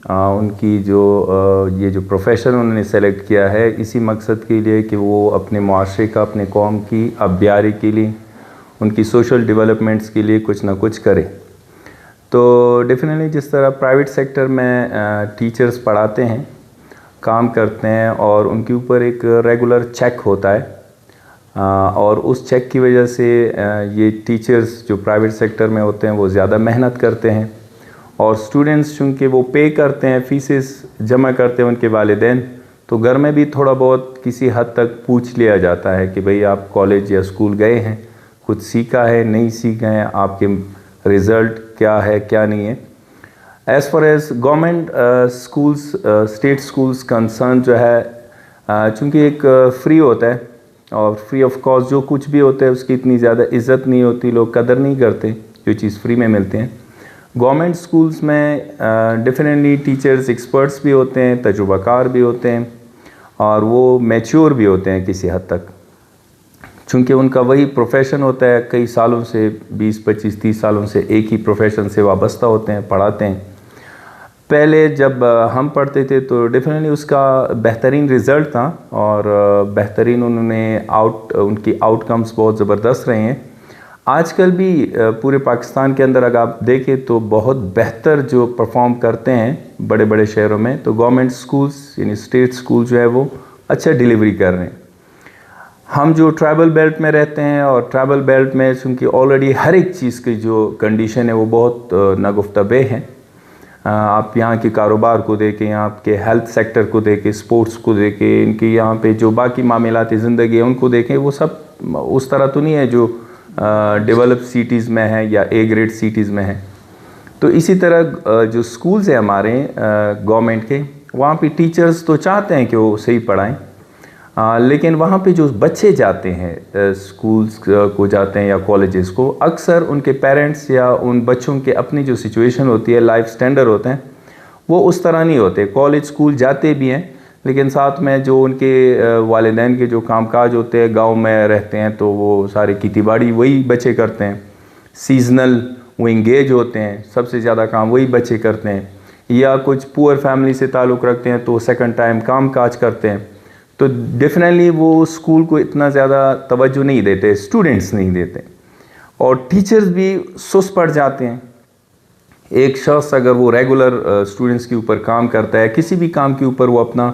ان کی یہ جو پروفیشن انہوں نے سلیکٹ کیا ہے اسی مقصد کے لیے کہ وہ اپنے معاشرے کا، اپنے قوم کی ابیاری کے لیے، ان کی سوشل ڈیولپمنٹس کے لیے کچھ نہ کچھ کرے. تو ڈیفینیٹلی جس طرح پرائیویٹ سیکٹر میں ٹیچرز پڑھاتے ہیں، کام کرتے ہیں اور ان کے اوپر ایک ریگولر چیک ہوتا ہے، اور اس چیک کی وجہ سے یہ ٹیچرز جو پرائیویٹ سیکٹر میں ہوتے ہیں وہ زیادہ محنت کرتے ہیں، اور اسٹوڈنٹس چونکہ وہ پے کرتے ہیں، فیسز جمع کرتے ہیں ان کے والدین، تو گھر میں بھی تھوڑا بہت کسی حد تک پوچھ لیا جاتا ہے کہ بھئی آپ کالج یا اسکول گئے ہیں، کچھ سیکھا ہے، نہیں سیکھا ہے، آپ کے رزلٹ کیا ہے کیا نہیں ہے. As far as government schools, state schools concern جو ہے، چونکہ ایک فری ہوتا ہے اور فری آف کاسٹ جو کچھ بھی ہوتا ہے اس کی اتنی زیادہ عزت نہیں ہوتی، لوگ قدر نہیں کرتے جو چیز فری میں ملتے ہیں. گورنمنٹ اسکولس میں ڈیفینیٹلی ٹیچرز ایکسپرٹس بھی ہوتے ہیں، تجربہ کار بھی ہوتے ہیں، اور وہ میچور بھی ہوتے ہیں کسی حد تک، چونکہ ان کا وہی پروفیشن ہوتا ہے، کئی سالوں سے 20 25 30 سالوں سے ایک ہی پروفیشن سے وابستہ ہوتے ہیں، پڑھاتے ہیں. پہلے جب ہم پڑھتے تھے تو ڈیفینیٹلی اس کا بہترین رزلٹ تھا، اور بہترین انہوں نے ان کی آؤٹ کمز بہت زبردست رہے ہیں. آج کل بھی پورے پاکستان کے اندر اگر آپ دیکھیں تو بہت بہتر جو پرفارم کرتے ہیں بڑے بڑے شہروں میں، تو گورنمنٹ سکولز یعنی اسٹیٹ سکول جو ہے وہ اچھا ڈیلیوری کر رہے ہیں. ہم جو ٹرائبل بیلٹ میں رہتے ہیں، اور ٹرائبل بیلٹ میں چونکہ آلریڈی ہر ایک چیز کی جو کنڈیشن ہے وہ بہت ناگفتہ بے ہے. آپ یہاں کے کاروبار کو دیکھیں، یہاں کے ہیلتھ سیکٹر کو دیکھیں، سپورٹس کو دیکھیں، ان کی یہاں پہ جو باقی معاملاتی زندگی ہے ان کو دیکھیں، وہ سب اس طرح تو نہیں ہے جو ڈیولپ سٹیز میں ہے یا اے گریڈ سٹیز میں ہے. تو اسی طرح جو سکولز ہیں ہمارے گورنمنٹ کے، وہاں پہ ٹیچرز تو چاہتے ہیں کہ وہ صحیح پڑھائیں، لیکن وہاں پہ جو بچے جاتے ہیں سکولز کو جاتے ہیں یا کالجز کو، اکثر ان کے پیرنٹس یا ان بچوں کے اپنی جو سچویشن ہوتی ہے، لائف سٹینڈرڈ ہوتے ہیں، وہ اس طرح نہیں ہوتے. کالج سکول جاتے بھی ہیں لیکن ساتھ میں جو ان کے والدین کے جو کام کاج ہوتے ہیں، گاؤں میں رہتے ہیں تو وہ سارے کھیتی باڑی وہی بچے کرتے ہیں، سیزنل وہ انگیج ہوتے ہیں، سب سے زیادہ کام وہی بچے کرتے ہیں، یا کچھ پور فیملی سے تعلق رکھتے ہیں تو سیکنڈ ٹائم کام کاج کرتے ہیں. تو ڈیفینیٹلی وہ اسکول کو اتنا زیادہ توجہ نہیں دیتے، اسٹوڈنٹس نہیں دیتے، اور ٹیچرز بھی سست پڑ جاتے ہیں. ایک شخص اگر وہ ریگولر اسٹوڈنٹس کے اوپر کام کرتا ہے، کسی بھی کام کے اوپر وہ اپنا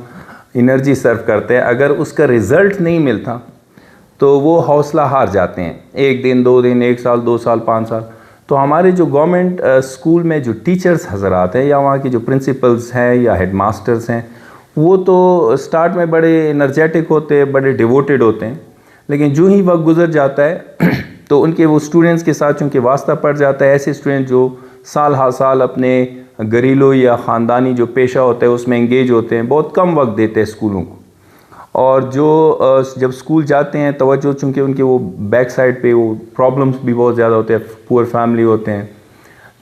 انرجی سرو کرتا ہے، اگر اس کا رزلٹ نہیں ملتا تو وہ حوصلہ ہار جاتے ہیں. 1 دن 2 دن، 1 سال 2 سال 5 سال. تو ہمارے جو گورنمنٹ اسکول میں جو ٹیچرز حضرات ہیں، یا وہاں کے جو پرنسپلز ہیں یا ہیڈ ماسٹرز ہیں، وہ تو سٹارٹ میں بڑے انرجیٹک ہوتے ہیں، بڑے ڈیووٹیڈ ہوتے ہیں، لیکن جو ہی وقت گزر جاتا ہے تو ان کے وہ اسٹوڈنٹس کے ساتھ چونکہ واسطہ پڑ جاتا ہے، ایسے اسٹوڈنٹ جو سال ہر سال اپنے گھریلو یا خاندانی جو پیشہ ہوتا ہے اس میں انگیج ہوتے ہیں، بہت کم وقت دیتے ہیں اسکولوں کو. اور جو جب اسکول جاتے ہیں توجہ، چونکہ ان کے وہ بیک سائڈ پہ وہ پرابلمس بھی بہت زیادہ ہوتے ہیں، پور فیملی ہوتے ہیں،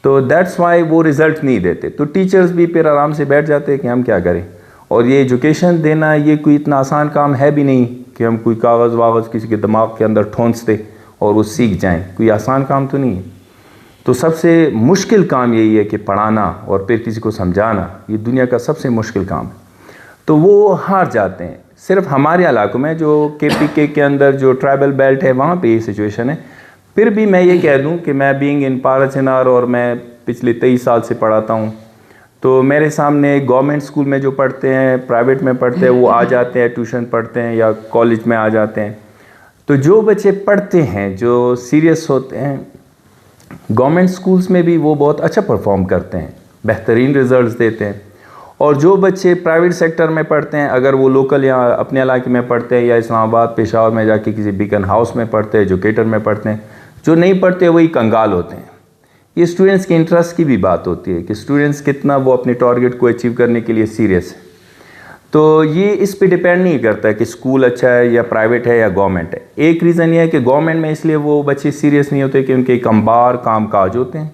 تو دیٹس وائی وہ رزلٹ نہیں دیتے. تو ٹیچرز بھی پھر آرام سے بیٹھ جاتے ہیں کہ ہم کیا کریں. اور یہ ایجوکیشن دینا یہ کوئی اتنا آسان کام ہے بھی نہیں کہ ہم کوئی کاغذ واغذ کسی کے دماغ کے اندر ٹھونس دیں اور وہ سیکھ جائیں، کوئی آسان کام تو نہیں ہے. تو سب سے مشکل کام یہی ہے کہ پڑھانا اور پھر کسی کو سمجھانا، یہ دنیا کا سب سے مشکل کام ہے. تو وہ ہار جاتے ہیں. صرف ہمارے علاقوں میں جو KPK کے اندر جو ٹرائبل بیلٹ ہے وہاں پہ یہ سچویشن ہے. پھر بھی میں یہ کہہ دوں کہ میں بینگ ان پارا چنار، اور میں پچھلے 23 سال سے پڑھاتا ہوں، تو میرے سامنے گورنمنٹ اسکول میں جو پڑھتے ہیں، پرائیویٹ میں پڑھتے ہیں، وہ آ جاتے ہیں ٹیوشن پڑھتے ہیں یا کالج میں آ جاتے ہیں. تو جو بچے پڑھتے ہیں، جو سیریس ہوتے ہیں، گورنمنٹ سکولز میں بھی وہ بہت اچھا پرفارم کرتے ہیں، بہترین رزلٹس دیتے ہیں. اور جو بچے پرائیویٹ سیکٹر میں پڑھتے ہیں، اگر وہ لوکل یا اپنے علاقے میں پڑھتے ہیں یا اسلام آباد پشاور میں جا کے کسی بیکن ہاؤس میں پڑھتے ہیں، ایجوکیٹر میں پڑھتے ہیں، جو نہیں پڑھتے وہی کنگال ہوتے ہیں. یہ اسٹوڈنٹس کے انٹرسٹ کی بھی بات ہوتی ہے کہ اسٹوڈنٹس کتنا وہ اپنے ٹارگٹ کو اچیو کرنے کے لیے سیریس ہے. تو یہ اس پہ ڈیپینڈ نہیں کرتا ہے کہ اسکول اچھا ہے یا پرائیویٹ ہے یا گورنمنٹ ہے. ایک ریزن یہ ہے کہ گورنمنٹ میں اس لیے وہ بچے سیریس نہیں ہوتے کہ ان کے ایک امبار کام کاج ہوتے ہیں،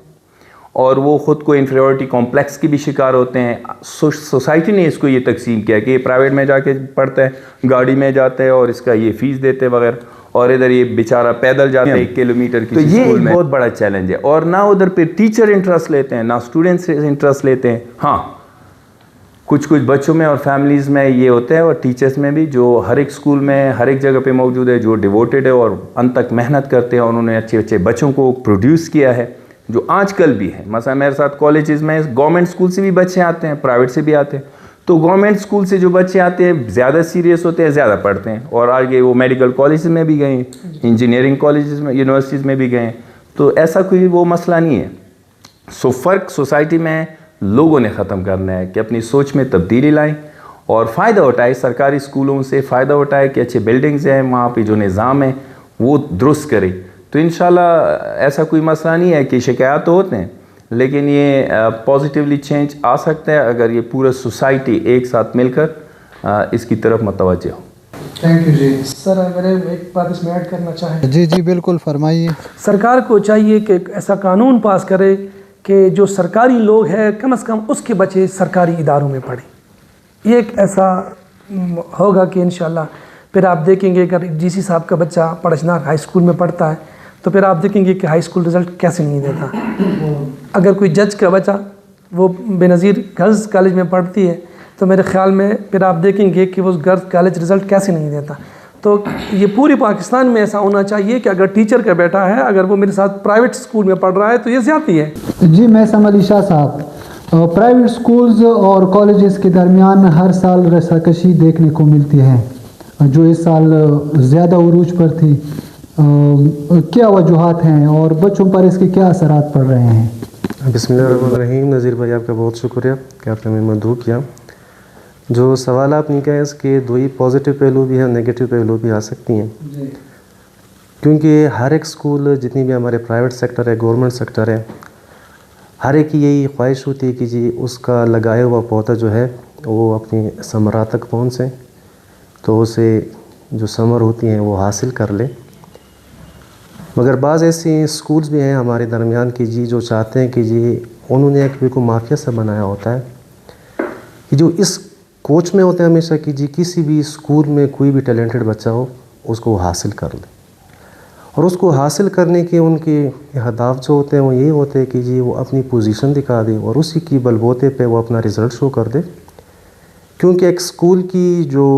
اور وہ خود کو انفیریورٹی کمپلیکس کی بھی شکار ہوتے ہیں. سوسائٹی نے اس کو یہ تقسیم کیا کہ یہ پرائیویٹ میں جا کے پڑھتا ہے، گاڑی میں جاتا ہے اور اس کا یہ فیس دیتے وغیرہ، اور ادھر یہ بیچارہ پیدل جاتا ہے 1 کلومیٹر کی. تو یہ بہت بڑا چیلنج ہے. اور نہ ادھر پہ ٹیچر انٹرسٹ لیتے ہیں، نہ اسٹوڈنٹس انٹرسٹ لیتے ہیں. ہاں، کچھ بچوں میں اور فیملیز میں یہ ہوتا ہے اور ٹیچرز میں بھی جو ہر ایک اسکول میں ہر ایک جگہ پہ موجود ہے, جو ڈیووٹیڈ ہے اور انت تک محنت کرتے ہیں, اور انہوں نے اچھے اچھے بچوں کو پروڈیوس کیا ہے جو آج کل بھی ہے. مثلا میرے ساتھ کالجز میں گورنمنٹ اسکول سے بھی بچے آتے ہیں, پرائیویٹ سے بھی آتے ہیں. تو گورنمنٹ اسکول سے جو بچے آتے ہیں زیادہ سیریس ہوتے ہیں, زیادہ پڑھتے ہیں, اور آگے وہ میڈیکل کالجز میں بھی گئے ہیں, انجینئرنگ کالجز میں, یونیورسٹیز میں بھی گئے ہیں. تو ایسا کوئی وہ مسئلہ نہیں ہے. فرق سوسائٹی میں لوگوں نے ختم کرنا ہے کہ اپنی سوچ میں تبدیلی لائیں اور فائدہ اٹھائے, سرکاری اسکولوں سے فائدہ اٹھائے کہ اچھے بلڈنگز ہیں, وہاں پہ جو نظام ہے وہ درست کرے. تو انشاءاللہ ایسا کوئی مسئلہ نہیں ہے کہ شکایات تو ہوتے ہیں, لیکن یہ پازیٹیولی چینج آ سکتا ہے اگر یہ پورا سوسائٹی ایک ساتھ مل کر اس کی طرف متوجہ ہو. تھینک یو جی. سر اگر ایک بات اس میں ایڈ کرنا چاہیں. جی جی بالکل فرمائیے. سرکار کو چاہیے کہ ایک ایسا قانون پاس کرے کہ جو سرکاری لوگ ہیں کم از کم اس کے بچے سرکاری اداروں میں پڑھیں. یہ ایک ایسا ہوگا کہ انشاءاللہ پھر آپ دیکھیں گے اگر جی سی صاحب کا بچہ پڑھنا ہائی اسکول میں پڑھتا ہے تو پھر آپ دیکھیں گے کہ ہائی اسکول رزلٹ کیسے نہیں دیتا. اگر کوئی جج کا بچہ وہ بے نظیر گرلز کالج میں پڑھتی ہے تو میرے خیال میں پھر آپ دیکھیں گے کہ وہ گرلز کالج رزلٹ کیسے نہیں دیتا. تو یہ پوری پاکستان میں ایسا ہونا چاہیے کہ اگر ٹیچر کا بیٹا ہے اگر وہ میرے ساتھ پرائیویٹ اسکول میں پڑھ رہا ہے تو یہ زیادتی ہے. جی میثم علی شاہ صاحب, پرائیویٹ اسکولز اور کالجز کے درمیان ہر سال رساکشی دیکھنے کو ملتی ہے جو اس سال زیادہ عروج پر تھی. کیا وجوہات ہیں اور بچوں پر اس کے کیا اثرات پڑ رہے ہیں؟ بسم اللہ الرحمن الرحیم. نذیر بھائی آپ کا بہت شکریہ کہ آپ نے ہمیں مدعو کیا. جو سوال آپ نے کیا ہے اس کے دو ہی پازیٹیو پہلو بھی ہیں, نیگیٹو پہلو بھی آ سکتی ہیں. کیونکہ ہر ایک اسکول جتنی بھی ہمارے پرائیویٹ سیکٹر ہے, گورنمنٹ سیکٹر ہے, ہر ایک کی یہی خواہش ہوتی ہے کہ جی اس کا لگایا ہوا پودا جو ہے وہ اپنی ثمرات تک پہنچے, تو اسے جو ثمر ہوتی ہیں وہ حاصل کر لے. مگر بعض ایسے اسکولز بھی ہیں ہمارے درمیان کی جی جو چاہتے ہیں کہ جی انہوں نے ایک کو مافیا سا بنایا ہوتا ہے کہ جو اس کوچ میں ہوتا ہے ہمیشہ کہ جی کسی بھی اسکول میں کوئی بھی ٹیلنٹڈ بچہ ہو اس کو وہ حاصل کر لے. اور اس کو حاصل کرنے کے ان کے اہداف جو ہوتے ہیں وہ یہ ہوتے ہیں کہ جی وہ اپنی پوزیشن دکھا دے اور اسی کی بلبوتے پہ وہ اپنا رزلٹ شو کر دے. کیونکہ ایک اسکول کی جو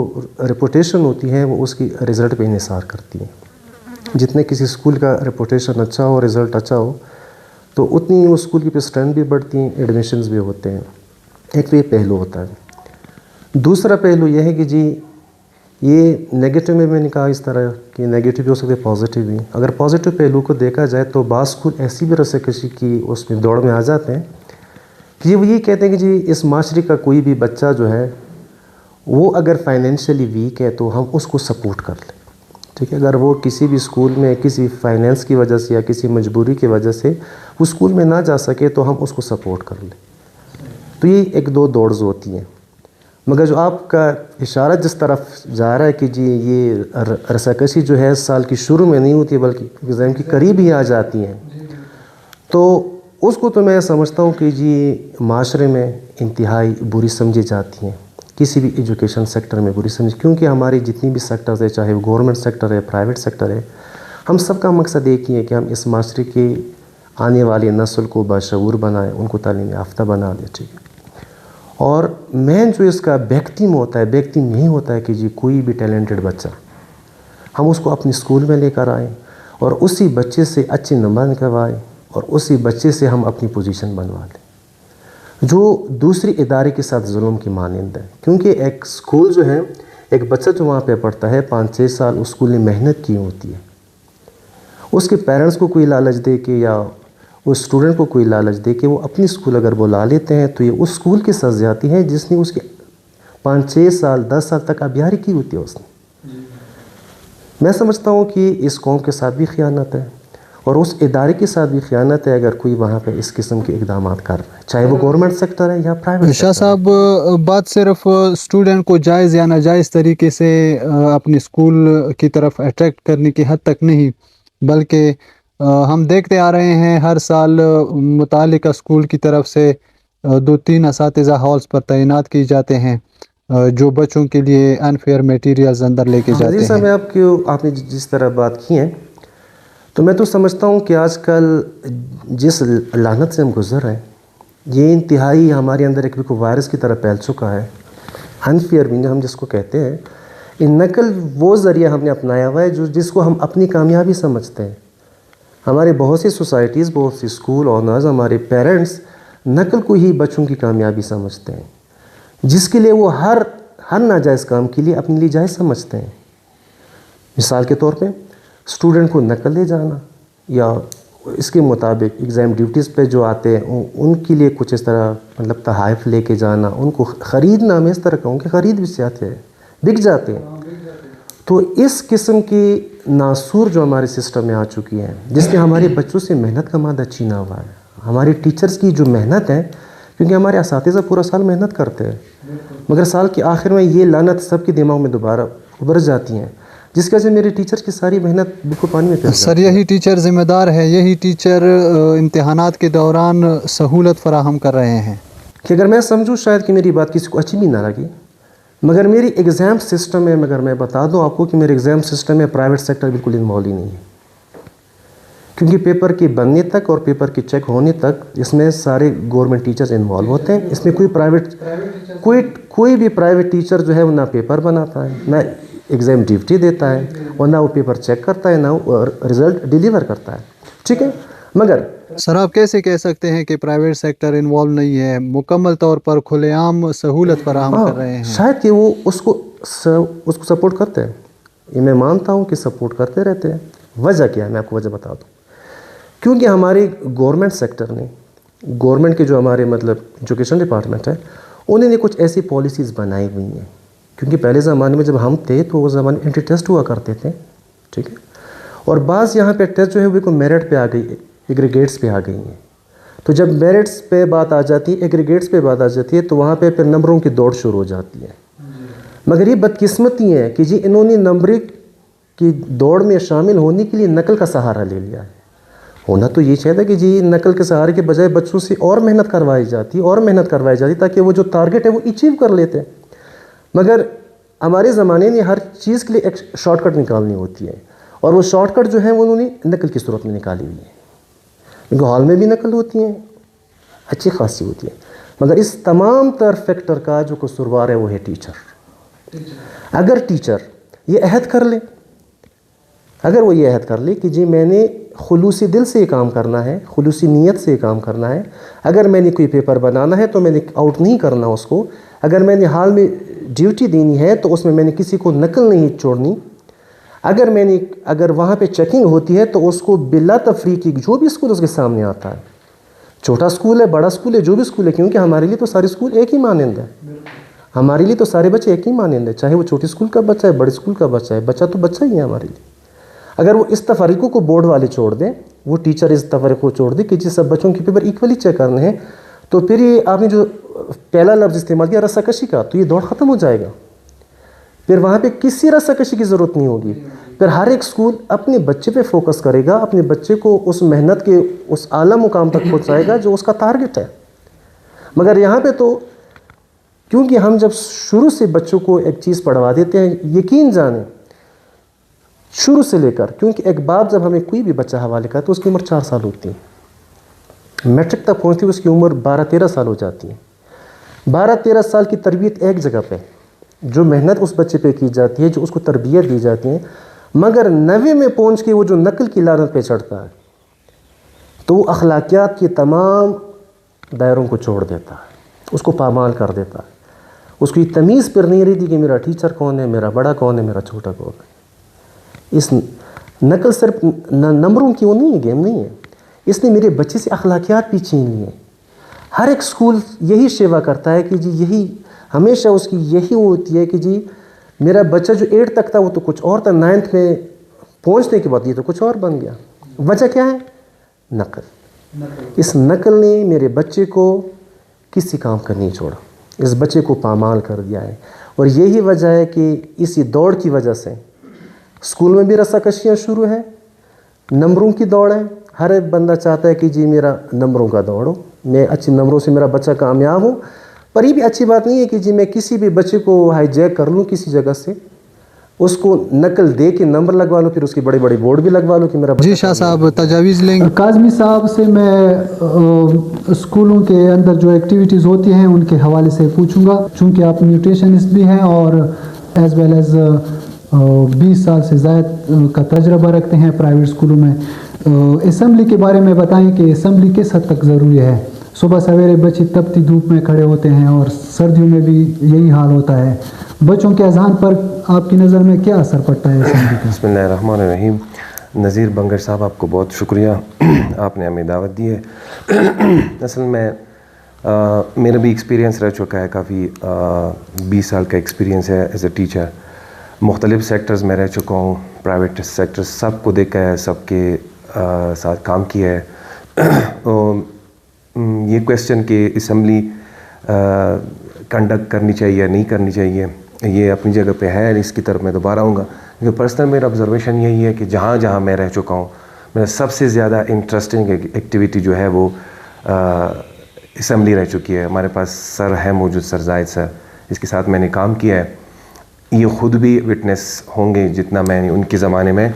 ریپوٹیشن ہوتی ہے وہ اس کی رزلٹ پہ انحصار کرتی ہے. جتنے کسی اسکول کا ریپوٹیشن اچھا ہو, رزلٹ اچھا ہو, تو اتنی وہ اسکول کی اسٹرینتھ بھی بڑھتی ہیں, ایڈمیشنز بھی ہوتے ہیں. ایک تو یہ پہلو ہوتا ہے. دوسرا پہلو یہ ہے کہ جی یہ نیگیٹو میں نے کہا اس طرح کہ نیگیٹو بھی ہو سکتے, پازیٹیو بھی. اگر پازیٹیو پہلو کو دیکھا جائے تو بعض اسکول ایسی بھی رساکشی کی اس میں دوڑ میں آ جاتے ہیں کہ وہ یہ کہتے ہیں کہ جی اس معاشرے کا کوئی بھی بچہ جو ہے وہ اگر فائنینشلی ویک ہے تو ہم اس کو سپورٹ کر لیں. ٹھیک ہے, اگر وہ کسی بھی اسکول میں کسی فائنینس کی وجہ سے یا کسی مجبوری کی وجہ سے وہ اسکول میں نہ جا سکے تو ہم اس کو سپورٹ کر لیں. تو یہ ایک دو دوڑز ہوتی ہیں. مگر جو آپ کا اشارہ جس طرف جا رہا ہے کہ جی یہ رساکشی جو ہے سال کی شروع میں نہیں ہوتی بلکہ ایگزام کی قریب ہی آ جاتی ہیں, تو اس کو تو میں سمجھتا ہوں کہ جی معاشرے میں انتہائی بری سمجھی جاتی ہیں, کسی بھی ایجوکیشن سیکٹر میں بری سمجھ. کیونکہ ہماری جتنی بھی سیکٹرز ہے, چاہے وہ گورنمنٹ سیکٹر ہے, پرائیویٹ سیکٹر ہے, ہم سب کا مقصد ایک ہی ہے کہ ہم اس معاشرے کی آنے والی نسل کو باشعور بنائیں, ان کو تعلیم یافتہ بنا دیں. ٹھیک ہے, اور مین جو اس کا بیکٹم ہوتا ہے, بیکٹم یہی ہوتا ہے کہ جی کوئی بھی ٹیلنٹڈ بچہ ہم اس کو اپنی اسکول میں لے کر آئیں اور اسی بچے سے اچھے نمبر نکلوائیں اور اسی بچے سے ہم اپنی پوزیشن بنوا لیں, جو دوسری ادارے کے ساتھ ظلم کی مانند ہے. کیونکہ ایک اسکول جو ہے, ایک بچہ جو وہاں پہ پڑھتا ہے 5-6 سال اس اسکول نے محنت کی ہوتی ہے, اس کے پیرنٹس کو کوئی لالچ دے کے یا اس اسٹوڈنٹ کو کوئی لالچ دے کے وہ اپنی اسکول اگر وہ لا لیتے ہیں تو یہ اس اسکول کی سز جاتی ہے جس نے اس کے 5-6 سال 10 سال تک آبیاری کی ہوتی ہے اس نے. میں سمجھتا ہوں کہ اس قوم کے ساتھ بھی خیانت ہے اور اس ادارے کے ساتھ بھی خیانت ہے اگر کوئی وہاں پہ اس قسم کے اقدامات کر رہا ہے, چاہے وہ گورنمنٹ سیکٹر ہے یا پرائیویٹ. شاہ صاحب, بات صرف اسٹوڈنٹ کو جائز یا ناجائز طریقے سے اپنے اسکول کی طرف اٹریکٹ کرنے کی حد تک نہیں, بلکہ ہم دیکھتے آ رہے ہیں ہر سال متعلقہ اسکول کی طرف سے 2-3 اساتذہ ہالس پر تعینات کی جاتے ہیں جو بچوں کے لیے انفیئر میٹیریلز اندر لے کے جاتے صاحب ہیں. آپ نے جس طرح بات کی ہے تو میں تو سمجھتا ہوں کہ آج کل جس لعنت سے ہم گزر رہے ہیں, یہ انتہائی ہمارے اندر ایک وائرس کی طرح پھیل چکا ہے. انفیئر ونگ ہم جس کو کہتے ہیں. ان نقل وہ ذریعہ ہم نے اپنایا ہوا ہے جس کو ہم اپنی کامیابی سمجھتے ہیں. ہمارے بہت سی سوسائٹیز، بہت سی اسکول اونرز، ہمارے پیرنٹس نقل کو ہی بچوں کی کامیابی سمجھتے ہیں، جس کے لیے وہ ہر ناجائز کام کے لیے اپنے لیے جائز سمجھتے ہیں. مثال کے طور پہ اسٹوڈنٹ کو نقل لے جانا یا اس کے مطابق ایگزام ڈیوٹیز پہ جو آتے ہیں ان کے لیے کچھ اس طرح مطلب تحائف لے کے جانا، ان کو خریدنا، میں اس طرح کہوں کہ خرید بھی سے آتے ہیں، بک جاتے ہیں. تو اس قسم کی ناسور جو ہمارے سسٹم میں آ چکی ہے، جس نے ہمارے بچوں سے محنت کا مادہ چھینا ہوا ہے. ہمارے ٹیچرز کی جو محنت ہے، کیونکہ ہمارے اساتذہ پورا سال محنت کرتے ہیں، مگر سال کے آخر میں یہ لعنت سب کے دماغ میں دوبارہ ابھر جاتی ہیں، جس کی وجہ سے میرے ٹیچر کی ساری محنت بالکل پانی میں پھیل سر یہی ٹیچر ذمہ دار ہے، یہی ٹیچر امتحانات کے دوران سہولت فراہم کر رہے ہیں. کہ اگر میں سمجھوں شاید کہ میری بات کسی کو اچھی بھی نہ لگی، مگر میری ایگزام سسٹم میں، مگر میں بتا دوں آپ کو کہ میرے ایگزام سسٹم میں پرائیویٹ سیکٹر بالکل انوالو ہی نہیں ہے. کیونکہ پیپر کے بننے تک اور پیپر کے چیک ہونے تک اس میں سارے گورنمنٹ ٹیچرز انوالو ہوتے ہیں. اس میں کوئی بھی پرائیویٹ ٹیچر جو ہے وہ نہ پیپر بناتا ہے، نہ ایگزام ڈیوٹی دیتا ہے، اور نہ وہ پیپر چیک کرتا ہے، نہ وہ رزلٹ ڈیلیور کرتا ہے. ٹھیک ہے، مگر سر آپ کیسے کہہ سکتے ہیں کہ پرائیویٹ سیکٹر انوالو نہیں ہے؟ مکمل طور پر کھلے عام سہولت فراہم کر رہے ہیں. شاید کہ وہ اس کو سپورٹ کرتے ہیں. یہ میں مانتا ہوں کہ سپورٹ کرتے رہتے ہیں. وجہ کیا ہے میں آپ کو وجہ بتا دوں. کیونکہ ہمارے گورنمنٹ سیکٹر نے، گورنمنٹ کے جو ہمارے مطلب ایجوکیشن ڈپارٹمنٹ ہے، انہوں نے کچھ ایسی پالیسیز بنائی ہوئی ہیں. کیونکہ پہلے زمانے میں جب ہم تھے تو وہ زمانے انٹری ٹیسٹ ہوا کرتے تھے. ٹھیک ہے، اور بعض یہاں پہ ٹیسٹ جو ہے وہ میرٹ پہ آ گئی، ایگریگیٹس پہ آ گئی ہیں. تو جب میرٹس پہ بات آ جاتی ہے، ایگریگیٹس پہ بات آ جاتی ہے، تو وہاں پہ پھر نمبروں کی دوڑ شروع ہو جاتی ہے. مگر یہ بدقسمتی ہے کہ جی انہوں نے نمبرنگ کی دوڑ میں شامل ہونے کے لیے نقل کا سہارا لے لیا ہے. ہونا تو یہ چاہیے کہ جی نقل کے سہارے کے بجائے بچوں سے اور محنت کروائی جاتی تاکہ وہ جو ٹارگٹ ہے وہ اچیو کر لیتے. مگر ہمارے زمانے نے ہر چیز کے لیے ایک شارٹ کٹ نکالنی ہوتی ہے، اور وہ شارٹ کٹ جو ہے وہ انہوں نے نقل کی صورت میں نکالی ہوئی ہے. کیونکہ ہال میں بھی نقل ہوتی ہیں، اچھی خاصی ہوتی ہے. مگر اس تمام تر فیکٹر کا جو قصوروار ہے وہ ہے ٹیچر. اگر ٹیچر یہ عہد کر لے، اگر وہ یہ عہد کر لے کہ جی میں نے خلوصی دل سے یہ کام کرنا ہے، خلوصی نیت سے یہ کام کرنا ہے، اگر میں نے کوئی پیپر بنانا ہے تو میں نے آؤٹ نہیں کرنا اس کو، اگر میں نے حال میں ڈیوٹی دینی ہے تو اس میں نے کسی کو نقل نہیں چھوڑنی، اگر وہاں پہ چیکنگ ہوتی ہے تو اس کو بلا تفریقی جو بھی اسکول اس کے سامنے آتا ہے، چھوٹا اسکول ہے، بڑا اسکول ہے، جو بھی اسکول ہے، کیونکہ ہمارے لیے تو سارے اسکول ایک ہی مانند ہے. ہمارے لیے تو سارے بچے ایک ہی مانند ہے، چاہے وہ چھوٹے اسکول کا بچہ ہے، بڑے اسکول کا بچہ ہے، بچہ تو بچہ ہی ہے ہمارے لیے. اگر وہ اس تفریقوں کو بورڈ والے چھوڑ دیں، وہ ٹیچر اس تفریق کو چھوڑ دیں کہ جی سب بچوں کے پیپر ایکولی چیک کرنے ہیں، تو پھر یہ آپ نے جو پہلا لفظ استعمال کیا رسہ کشی کا، تو یہ دور ختم ہو جائے گا. پھر وہاں پہ کسی رسہ کشی کی ضرورت نہیں ہوگی. پھر ہر ایک اسکول اپنے بچے پہ فوکس کرے گا، اپنے بچے کو اس محنت کے اس اعلیٰ مقام تک پہنچائے گا جو اس کا ٹارگٹ ہے. مگر یہاں پہ تو کیونکہ ہم جب شروع سے بچوں کو ایک چیز پڑھوا دیتے ہیں، یقین جانیں شروع سے لے کر، کیونکہ ایک باپ جب ہمیں کوئی بھی بچہ حوالے کرتا تو اس کی عمر 4 سال ہوتی ہے، میٹرک تک پہنچتی ہے اس کی عمر 12-13 سال ہو جاتی ہے. 12-13 سال کی تربیت ایک جگہ پہ، جو محنت اس بچے پہ کی جاتی ہے، جو اس کو تربیت دی جاتی ہے، مگر 90 میں پہنچ کے وہ جو نقل کی لعنت پہ چڑھتا ہے تو وہ اخلاقیات کے تمام دائروں کو چھوڑ دیتا ہے، اس کو پامال کر دیتا ہے. اس کو یہ تمیز پر نہیں رہتی کہ میرا ٹیچر کون ہے، میرا بڑا کون ہے، میرا چھوٹا کون ہے. اس نقل صرف نمبروں کی وہ نہیں ہے، گیم نہیں ہے، اس نے میرے بچے سے اخلاقیات بھی چھین لیے. ہر ایک اسکول یہی شیوا کرتا ہے کہ جی یہی ہمیشہ اس کی یہی ہوتی ہے کہ جی میرا بچہ جو 8 تک تھا وہ تو کچھ اور تھا، 9 میں پہنچنے کے بعد یہ تو کچھ اور بن گیا. وجہ کیا ہے؟ نقل. اس نقل نے میرے بچے کو کسی کام کا نہیں چھوڑا، اس بچے کو پامال کر دیا ہے. اور یہی وجہ ہے کہ اسی دوڑ کی وجہ سے اسکول میں بھی رسہ کشیاں شروع ہیں، نمبروں کی دوڑ ہے. ہر ایک بندہ چاہتا ہے کہ جی میرا نمبروں کا دوڑ ہو، میں اچھے نمبروں سے میرا بچہ کامیاب ہو. پر یہ بھی اچھی بات نہیں ہے کہ جی میں کسی بھی بچے کو ہائی جیک کر لوں کسی جگہ سے. اس کو نقل دے کے نمبر لگوا لو, پھر اس کی بڑے بڑے بورڈ بھی لگوا لو کہ میرا جی شاہ صاحب تجاویز لیں گے. کاظمی صاحب سے میں اسکولوں کے اندر جو ایکٹیویٹیز ہوتی ہیں ان کے حوالے سے پوچھوں گا, چونکہ آپ نیوٹریشنسٹ بھی ہیں اور ایز ویل ایز 20 سال سے زائد کا تجربہ رکھتے ہیں پرائیویٹ اسکولوں میں. اسمبلی کے بارے میں بتائیں کہ اسمبلی کس حد تک ضروری ہے. صبح سویرے بچے تپتی دھوپ میں کھڑے ہوتے ہیں اور سردیوں میں بھی یہی حال ہوتا ہے. بچوں کے اذہان پر آپ کی نظر میں کیا اثر پڑتا ہے اسمبلی کا؟ بسم اللہ الرحمن الرحیم. نذیر بنگش صاحب آپ کو بہت شکریہ, آپ نے ہمیں دعوت دی ہے. اصل میں میرا بھی ایکسپیرینس رہ چکا ہے, کافی 20 سال کا ایکسپیرینس ہے ایز اے ٹیچر. مختلف سیکٹرز میں رہ چکا ہوں, پرائیویٹ سیکٹر سب کو دیکھا ہے, سب کے ساتھ کام کیا ہے. یہ کویسچن کہ اسمبلی کنڈکٹ کرنی چاہیے یا نہیں کرنی چاہیے, یہ اپنی جگہ پہ ہے, اس کی طرف میں دوبارہ آؤں گا. کیونکہ پرسنل میرا آبزرویشن یہی ہے کہ جہاں جہاں میں رہ چکا ہوں, میرا سب سے زیادہ انٹرسٹنگ ایکٹیویٹی جو ہے وہ اسمبلی رہ چکی ہے. ہمارے پاس سر ہے موجود, سر زاہد سر, اس کے ساتھ میں نے کام کیا ہے. یہ خود بھی وٹنس ہوں گے جتنا میں نے ان کے زمانے میں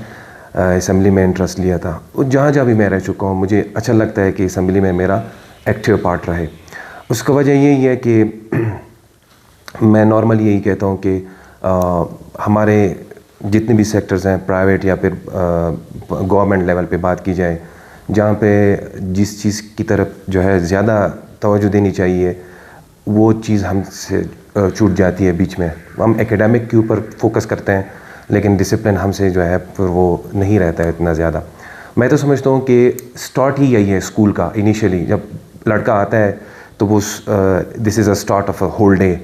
اسمبلی میں انٹرسٹ لیا تھا. جہاں جہاں بھی میں رہ چکا ہوں مجھے اچھا لگتا ہے کہ اسمبلی میں میرا ایکٹیو پارٹ رہے. اس کا وجہ یہی ہے کہ میں نارمل یہی کہتا ہوں کہ ہمارے جتنے بھی سیکٹرز ہیں, پرائیویٹ یا پھر گورنمنٹ لیول پہ بات کی جائے, جہاں پہ جس چیز کی طرف جو ہے زیادہ توجہ دینی چاہیے وہ چیز ہم سے چھوٹ جاتی ہے بیچ میں. ہم ایکیڈیمک کے اوپر فوکس کرتے ہیں لیکن ڈسپلن ہم سے جو ہے پھر وہ نہیں رہتا ہے اتنا زیادہ. میں تو سمجھتا ہوں کہ سٹارٹ ہی یہی ہے اسکول کا. انیشیلی جب لڑکا آتا ہے تو وہ this is a start of a whole day.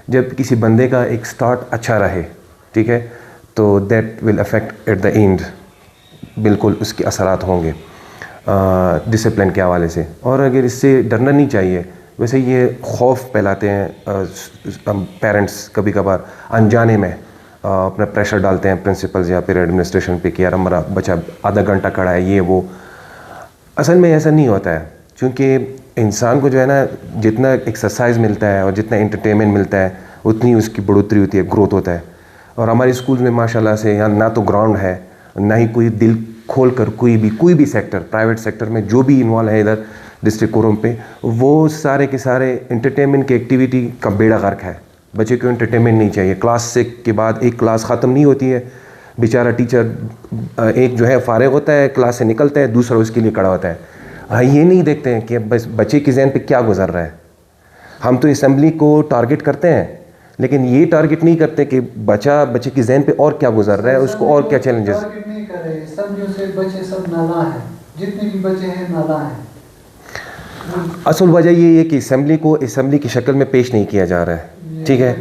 جب کسی بندے کا ایک سٹارٹ اچھا رہے, ٹھیک ہے, تو that will affect at the end, بالکل اس کے اثرات ہوں گے ڈسپلن کے حوالے سے. اور اگر اس سے ڈرنا نہیں چاہیے. ویسے یہ خوف پھیلاتے ہیں پیرنٹس کبھی کبھار انجانے میں, اپنا پریشر ڈالتے ہیں پرنسپلز یا پھر ایڈمنسٹریشن پہ کہ یار ہمارا بچہ آدھا گھنٹہ کھڑا ہے یہ وہ. اصل میں ایسا نہیں ہوتا ہے, کیونکہ انسان کو جو ہے نا جتنا ایکسرسائز ملتا ہے اور جتنا انٹرٹینمنٹ ملتا ہے اتنی اس کی بڑھوتری ہوتی ہے, گروتھ ہوتا ہے. اور ہمارے اسکولز میں ماشاءاللہ سے یہاں نہ تو گراؤنڈ ہے, نہ ہی کوئی دل کھول کر کوئی بھی سیکٹر, پرائیویٹ سیکٹر میں جو بھی انوالو ہے ادھر ڈسٹرکٹ کوروم پہ, وہ سارے کے سارے انٹرٹینمنٹ کی ایکٹیویٹی کا بیڑا غرق ہے. بچے کو انٹرٹینمنٹ نہیں چاہیے. کلاس 6 کے بعد ایک کلاس ختم نہیں ہوتی ہے, بیچارہ ٹیچر ایک جو ہے فارغ ہوتا ہے, کلاس سے نکلتا ہے, دوسرا اس کے لیے کھڑا ہوتا ہے. یہ نہیں دیکھتے ہیں کہ بس بچے کے ذہن پہ کیا گزر رہا ہے. ہم تو اسمبلی کو ٹارگٹ کرتے ہیں لیکن یہ ٹارگٹ نہیں کرتے کہ بچے کے ذہن پہ اور کیا گزر رہا ہے, اس کو اور کیا چیلنجز. نہیں کر رہے اسمبلیوں سے بچے سب نالاں ہیں, جتنے بھی بچے ہیں نالاں ہیں. اصل وجہ یہ ہے کہ اسمبلی کو اسمبلی کی شکل میں پیش نہیں کیا جا رہا ہے, ٹھیک ہے.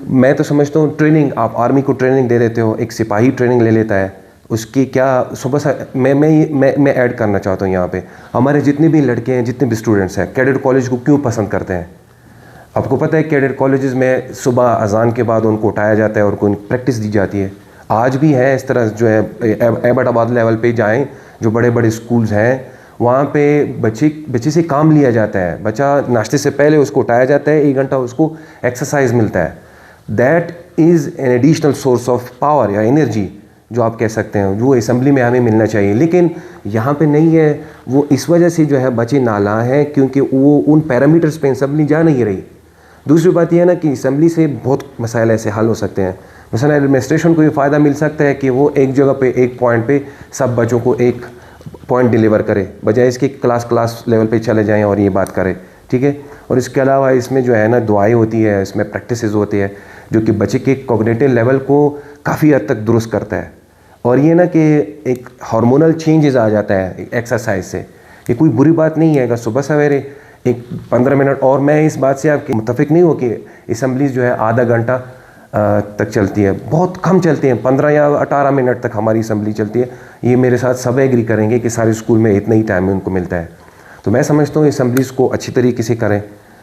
میں تو سمجھتا ہوں ٹریننگ, آپ آرمی کو ٹریننگ دے دیتے ہو, ایک سپاہی ٹریننگ لے لیتا ہے, اس کی کیا صبح سے میں ایڈ کرنا چاہتا ہوں یہاں پہ. ہمارے جتنے بھی لڑکے ہیں, جتنے بھی اسٹوڈنٹس ہیں, کیڈٹ کالج کو کیوں پسند کرتے ہیں؟ آپ کو پتہ ہے کیڈٹ کالجز میں صبح اذان کے بعد ان کو اٹھایا جاتا ہے اور کوئی پریکٹس دی جاتی ہے. آج بھی ہے اس طرح, جو ہے ایبٹ آباد لیول پہ جائیں, جو بڑے بڑے اسکولز ہیں وہاں پہ بچے سے کام لیا جاتا ہے. بچہ ناشتے سے پہلے اس کو اٹھایا جاتا ہے, 1 گھنٹہ اس کو ایکسرسائز ملتا ہے. That is an additional source of power یا انرجی جو آپ کہہ سکتے ہیں, جو اسمبلی میں ہمیں ملنا چاہیے. لیکن یہاں پہ نہیں ہے. وہ اس وجہ سے جو ہے بچے نالاں ہیں کیونکہ وہ ان پیرامیٹرز پہ اسمبلی جا نہیں رہی. دوسری بات یہ ہے نا کہ اسمبلی سے بہت مسائل ایسے حل ہو سکتے ہیں. مثلا ایڈمنسٹریشن کو یہ فائدہ مل سکتا ہے کہ وہ ایک جگہ پہ ایک پوائنٹ پہ سب بچوں کو ایک پوائنٹ ڈیلیور کرے, بجائے اس کی کلاس لیول پہ چلے جائیں اور یہ بات کرے, ٹھیک ہے. اور اس کے علاوہ اس میں جو ہے نا دعائیں ہوتی ہے, اس میں پریکٹسز ہوتی ہے جو کہ بچے کے کوگنیٹو لیول کو کافی حد تک درست کرتا ہے. اور یہ نا کہ ایک ہارمونل چینجز آ جاتا ہے ایکسرسائز سے. یہ کوئی بری بات نہیں ہے اگر صبح سویرے ایک 15 منٹ. اور میں اس بات سے آپ کے متفق نہیں ہوں کہ اسمبلیز جو ہے آدھا گھنٹہ تک چلتی ہے, بہت کم چلتی ہیں, 15 یا 18 منٹ تک ہماری اسمبلی چلتی ہے. یہ میرے ساتھ سب ایگری کریں گے کہ سارے اسکول میں اتنا ہی ٹائم ان کو ملتا ہے. تو میں سمجھتا ہوں اسمبلیز کو اچھی طریقے سے کریں.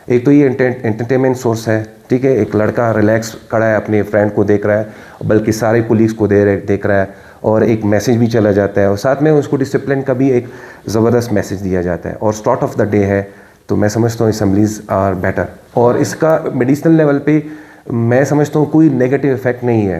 ایک تو یہ انٹرٹینمنٹ سورس ہے, ٹھیک ہے. ایک لڑکا ریلیکس کھڑا ہے, اپنے فرینڈ کو دیکھ رہا ہے, بلکہ سارے کولیگس کو دیکھ رہا ہے, اور ایک میسیج بھی چلا جاتا ہے, اور ساتھ میں اس کو ڈسپلن کا بھی ایک زبردست میسیج دیا جاتا ہے, اور اسٹارٹ آف دا ڈے ہے. تو میں سمجھتا ہوں اسمبلیز آر بیٹر. اور اس کا میڈیسنل لیول پہ میں سمجھتا ہوں کوئی نیگیٹو افیکٹ نہیں ہے.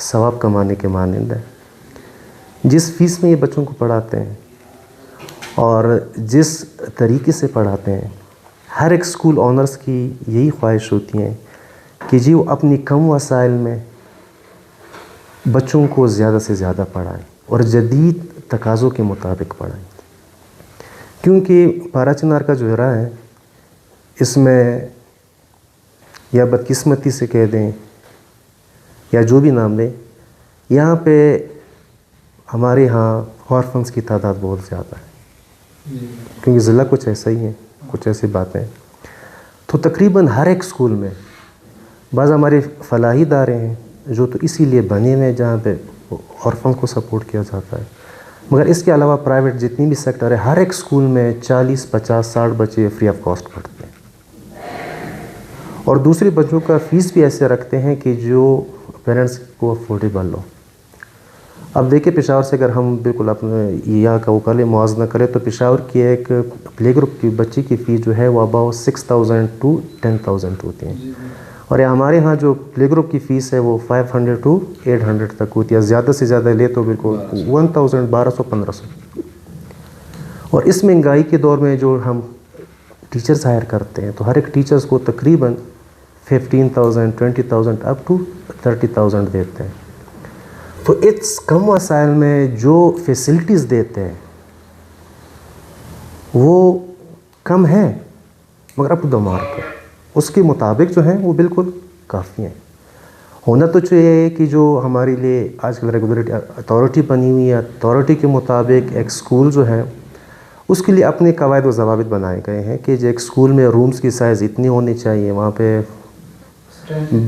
ثواب کمانے کے مانند ہے. جس فیس میں یہ بچوں کو پڑھاتے ہیں اور جس طریقے سے پڑھاتے ہیں, ہر ایک اسکول آنرس کی یہی خواہش ہوتی ہیں کہ جی وہ اپنی کم وسائل میں بچوں کو زیادہ سے زیادہ پڑھائیں اور جدید تقاضوں کے مطابق پڑھائیں. کیونکہ پارا چنار کا جو راہ ہے اس میں یا بدقسمتی سے کہہ دیں یا جو بھی نام لیں, یہاں پہ ہمارے ہاں آرفنس کی تعداد بہت زیادہ ہے. کیونکہ ضلع کچھ ایسا ہی ہے, کچھ ایسی باتیں. تو تقریباً ہر ایک اسکول میں بعض ہمارے فلاحی ادارے ہیں جو تو اسی لیے بنے ہوئے ہیں جہاں پہ آرفن کو سپورٹ کیا جاتا ہے. مگر اس کے علاوہ پرائیویٹ جتنی بھی سیکٹر ہے, ہر ایک اسکول میں 40, 50, 60 بچے فری آف کاسٹ پڑھتے ہیں. اور دوسرے بچوں کا فیس بھی ایسے رکھتے ہیں کہ جو پیرنٹس کو افورڈیبل ہو. اب دیکھیں پشاور سے اگر ہم بالکل اپنے یہاں کا وہ کریں موازنہ کریں تو پشاور کی ایک پلے گروپ کی بچی کی فیس جو ہے وہ اباؤٹ 6,000 to 10,000 ہوتی ہیں. اور ہمارے ہاں جو پلے گروپ کی فیس ہے وہ 500 to 800 تک ہوتی ہے. زیادہ سے زیادہ لے تو بالکل 1,000, 1,200, 1,500. اور اس مہنگائی کے دور میں جو ہم ٹیچرز ہائر کرتے ہیں تو ہر ایک ٹیچرز کو تقریباً 15,000, 20,000 up to 30,000 دیتے ہیں. تو اس کم وسائل میں جو فیسلٹیز دیتے ہیں وہ کم ہیں مگر اپ ٹو دا مارک ہے. اس کے مطابق جو ہیں وہ بالکل کافی ہیں. ہونا تو چاہیے کہ جو ہمارے لیے آج کل ریگولیٹری اتھارٹی بنی ہوئی ہے, اتھارٹی کے مطابق ایک اسکول جو ہے اس کے لیے اپنے قواعد و ضوابط بنائے گئے ہیں کہ جو ایک اسکول میں رومز کی سائز اتنی ہونی چاہیے, وہاں پہ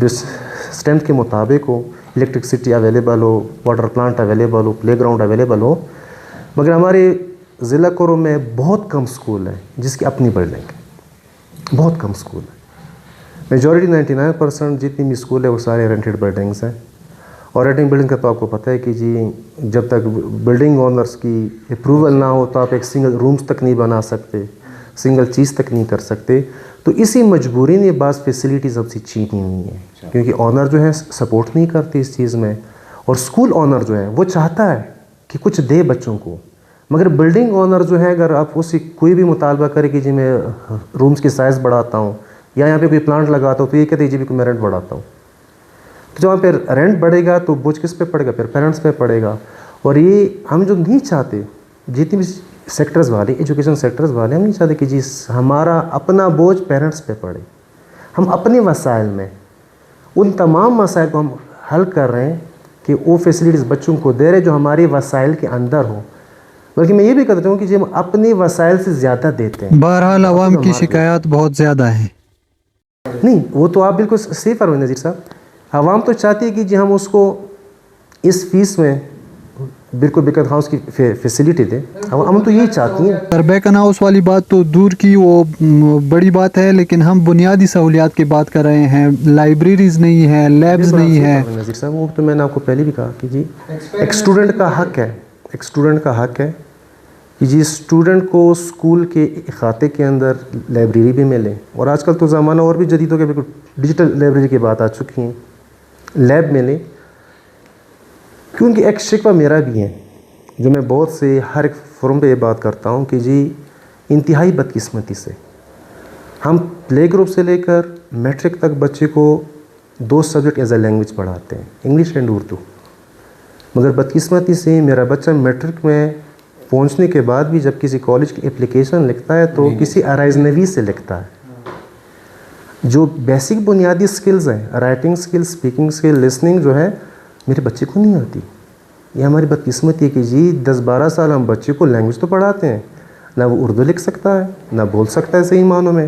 اسٹرینتھ کے مطابق ہو, الیکٹرکسٹی اویلیبل ہو, واٹر پلانٹ اویلیبل ہو, پلے گراؤنڈ اویلیبل ہو. مگر ہمارے ضلع کروں میں بہت کم اسکول ہیں جس کی اپنی بلڈنگ ہے, بہت کم اسکول ہیں. میجورٹی 99% جتنی بھی اسکول ہے وہ سارے رینٹڈ بلڈنگس ہیں. اور رینٹنگ بلڈنگ کا تو آپ کو پتہ ہے کہ جی جب تک بلڈنگ اونرس کی اپروول نہ ہو تو آپ ایک سنگل رومز تک نہیں بنا سکتے, سنگل چیز تک نہیں کر سکتے. تو اسی مجبوری نے بعض فیسلٹیز اب سے چھینی ہوئی ہیں کیونکہ آنر جو ہے سپورٹ نہیں کرتی اس چیز میں. اور اسکول آنر جو ہے وہ چاہتا ہے کہ کچھ دے بچوں کو, مگر بلڈنگ آنر جو ہے اگر آپ اس سے کوئی بھی مطالبہ کرے کہ جی میں رومز کی سائز بڑھاتا ہوں یا یہاں پہ کوئی پلانٹ لگاتا ہوں تو یہ کہتے ہیں جی بھی میں رینٹ بڑھاتا ہوں. تو جب پھر رینٹ بڑھے گا تو بوجھ کس پہ پڑے گا, پھر پیرنٹس پہ پڑے گا. اور یہ ہم جو نہیں چاہتے, جتنی بھی سیکٹرز والے, ایجوکیشن سیکٹرز والے, ہم نہیں چاہتے کہ جی ہمارا اپنا بوجھ پیرنٹس پہ پڑے. ہم اپنے وسائل میں ان تمام مسائل کو ہم حل کر رہے ہیں کہ وہ فیسلٹیز بچوں کو دے رہے جو ہمارے وسائل کے اندر ہوں. بلکہ میں یہ بھی کہتا ہوں کہ جی ہم اپنے وسائل سے زیادہ دیتے ہیں. بہرحال عوام کی شکایات بہت زیادہ ہیں. نہیں, وہ تو آپ بالکل صحیح فرمائیں نذیر صاحب. عوام تو چاہتی ہے کہ جی ہم اس کو اس فیس میں بالکل بیکن ہاؤس کی فیسلٹی دیں. ہم تو یہی چاہتی ہیں. سر بیکن ہاؤس والی بات تو دور کی, وہ بڑی بات ہے, لیکن ہم بنیادی سہولیات کی بات کر رہے ہیں. لائبریریز نہیں ہیں, لیبز نہیں ہیں. نذیر صاحب وہ تو میں نے آپ کو پہلے بھی کہا کہ جی ایک اسٹوڈنٹ کا حق ہے, ایک اسٹوڈنٹ کا حق ہے کہ جی اسٹوڈنٹ کو اسکول کے احاطے کے اندر لائبریری بھی ملے. اور آج کل تو زمانہ اور بھی جدید ہو گیا, بالکل ڈیجیٹل لائبریری کی بات آ چکی ہیں, لیب ملے. کیونکہ ایک شکوہ میرا بھی ہے جو میں بہت سے ہر ایک فورم پہ یہ بات کرتا ہوں کہ جی انتہائی بدقسمتی سے ہم پلے گروپ سے لے کر میٹرک تک بچے کو 2 سبجیکٹ ایز اے لینگویج پڑھاتے ہیں, انگلش اینڈ اردو. مگر بدقسمتی سے میرا بچہ میٹرک میں پہنچنے کے بعد بھی جب کسی کالج کی اپلیکیشن لکھتا ہے تو کسی آرائز نویس سے لکھتا ہے. جو بیسک بنیادی سکلز ہیں, رائٹنگ سکل, اسپیکنگ سکل, لسننگ جو ہے میرے بچے کو نہیں آتی. یہ ہماری بدقسمتی ہے کہ جی 10-12 سال ہم بچے کو لینگویج تو پڑھاتے ہیں, نہ وہ اردو لکھ سکتا ہے, نہ بول سکتا ہے صحیح معنوں میں,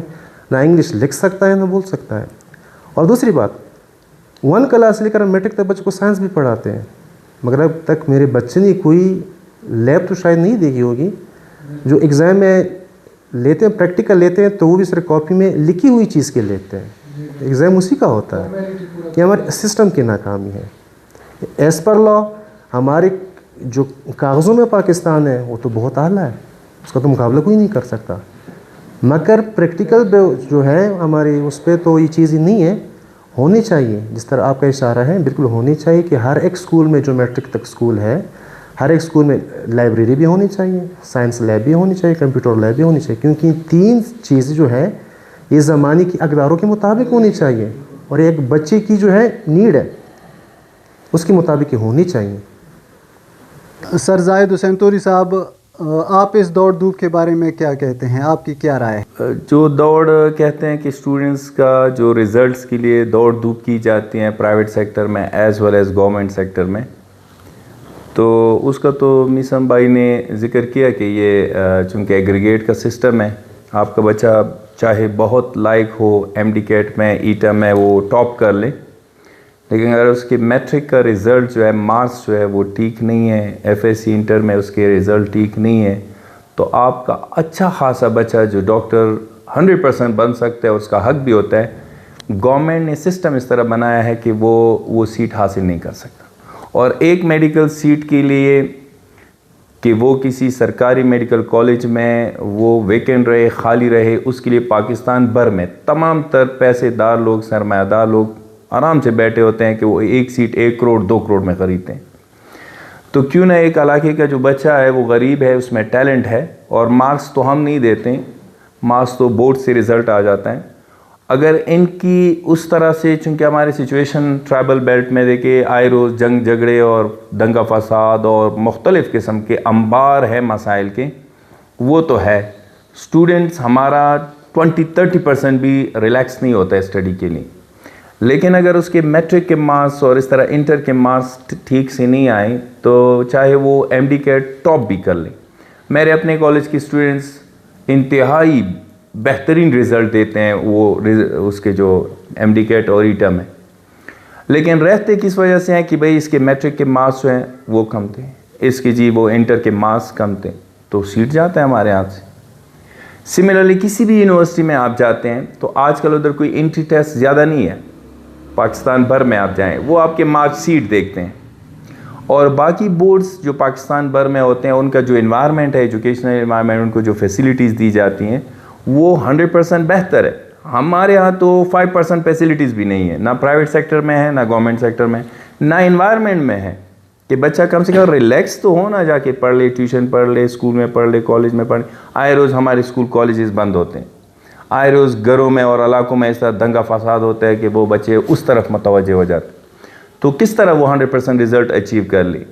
نہ انگلش لکھ سکتا ہے, نہ بول سکتا ہے. اور دوسری بات 1 کلاس سے لے کر ہم میٹرک تک بچے کو سائنس بھی پڑھاتے ہیں. مگر اب تک میرے بچے نے کوئی لیب تو شاید نہیں دیکھی ہوگی. جو ایگزام میں لیتے ہیں, پریکٹیکل لیتے ہیں تو وہ بھی صرف کاپی میں لکھی ہوئی چیز کے لیتے ہیں. ایگزام اسی کا ہوتا ہے. یہ ہمارے سسٹم کی ناکامی ہے. ایز پر لا ہمارے جو کاغذوں میں پاکستان ہے وہ تو بہت اعلیٰ ہے, اس کا تو مقابلہ کوئی نہیں کر سکتا. مگر پریکٹیکل جو ہے ہماری اس پہ تو یہ چیز ہی نہیں ہے. ہونی چاہیے، جس طرح آپ کا اشارہ ہے بالکل ہونی چاہیے کہ ہر ایک اسکول میں جو میٹرک تک اسکول ہے، ہر ایک اسکول میں لائبریری بھی ہونی چاہیے، سائنس لیب بھی ہونی چاہیے، کمپیوٹر لیب بھی ہونی چاہیے، کیونکہ یہ 3 چیزیں جو ہے یہ زمانے کی اقداروں کے مطابق ہونی چاہیے، اور ایک بچے کی جو ہے نیڈ ہے اس کے مطابق یہ ہونی چاہیے۔ سر زاہد حسین توری صاحب، آپ اس دوڑ دھوپ کے بارے میں کیا کہتے ہیں؟ آپ کی کیا رائے ہے؟ جو دوڑ کہتے ہیں کہ اسٹوڈنٹس کا جو ریزلٹس کے لیے دوڑ دھوپ کی جاتی ہیں پرائیویٹ سیکٹر میں as well as government sector میں، تو اس کا تو میسم بھائی نے ذکر کیا کہ یہ چونکہ ایگریگیٹ کا سسٹم ہے، آپ کا بچہ چاہے بہت لائق ہو ایم ڈی کیٹ میں ایٹا میں وہ ٹاپ کر لے، لیکن اگر اس کے میٹرک کا رزلٹ جو ہے مارکس جو ہے وہ ٹھیک نہیں ہے، ایف ایس سی انٹر میں اس کے رزلٹ ٹھیک نہیں ہے، تو آپ کا اچھا خاصا بچہ جو ڈاکٹر 100% بن سکتا ہے، اس کا حق بھی ہوتا ہے، گورنمنٹ نے سسٹم اس طرح بنایا ہے کہ وہ سیٹ حاصل نہیں کر سکتا۔ اور ایک میڈیکل سیٹ کے لیے کہ وہ کسی سرکاری میڈیکل کالج میں وہ ویکنٹ رہے، خالی رہے، اس کے لیے پاکستان بھر میں تمام تر پیسے دار لوگ، سرمایہ دار لوگ آرام سے بیٹھے ہوتے ہیں کہ وہ ایک سیٹ 1 کروڑ 2 کروڑ میں خریدتے ہیں۔ تو کیوں نہ ایک علاقے کا جو بچہ ہے وہ غریب ہے، اس میں ٹیلنٹ ہے، اور مارکس تو ہم نہیں دیتے ہیں، مارکس تو بورڈ سے رزلٹ آ جاتا ہے، اگر ان کی اس طرح سے، چونکہ ہماری سچویشن ٹرائبل بیلٹ میں دیکھے آئے روز جنگ جھگڑے اور دنگا فساد اور مختلف قسم کے انبار ہیں مسائل کے، وہ تو ہے، اسٹوڈنٹس ہمارا 20-30% بھی ریلیکس نہیں ہوتا ہے اسٹڈی کے لیے، لیکن اگر اس کے میٹرک کے مارکس اور اس طرح انٹر کے مارکس ٹھیک سے نہیں آئیں تو چاہے وہ ایم ڈی کیٹ ٹاپ بھی کر لیں۔ میرے اپنے کالج کے اسٹوڈنٹس انتہائی بہترین رزلٹ دیتے ہیں وہ اس کے جو ایم ڈی کیٹ اور ایٹا میں، لیکن رہتے کس وجہ سے ہیں کہ بھئی اس کے میٹرک کے مارکس جو ہیں وہ کم تھے، اس کے وہ انٹر کے مارکس کم تھے، تو سیٹ جاتا ہے ہمارے ہاتھ سے۔ سملرلی کسی بھی یونیورسٹی میں آپ جاتے ہیں تو آج کل ادھر کوئی انٹری ٹیسٹ زیادہ نہیں ہے، پاکستان بھر میں آپ جائیں وہ آپ کے مارک شیٹ دیکھتے ہیں، اور باقی بورڈز جو پاکستان بھر میں ہوتے ہیں ان کا جو انوائرمنٹ ہے، ایجوکیشنل انوائرمنٹ، ان کو جو فیسیلیٹیز دی جاتی ہیں وہ 100% بہتر ہے۔ ہمارے ہاں تو 5% فیسیلیٹیز بھی نہیں ہے، نہ پرائیویٹ سیکٹر میں ہے، نہ گورنمنٹ سیکٹر میں، نہ انوائرمنٹ میں ہے کہ بچہ کم سے کم ریلیکس تو ہو، نہ جا کے پڑھ لے، ٹیوشن پڑھ لے، اسکول میں پڑھ لے، کالج میں پڑھ لے۔ آئے روز ہمارے اسکول کالجز بند ہوتے ہیں، آئے روز گھروں میں اور علاقوں میں اس طرح دنگا فساد ہوتا ہے کہ وہ بچے اس طرف متوجہ ہو جاتے، تو کس طرح وہ 100% رزلٹ اچیو کر لی؟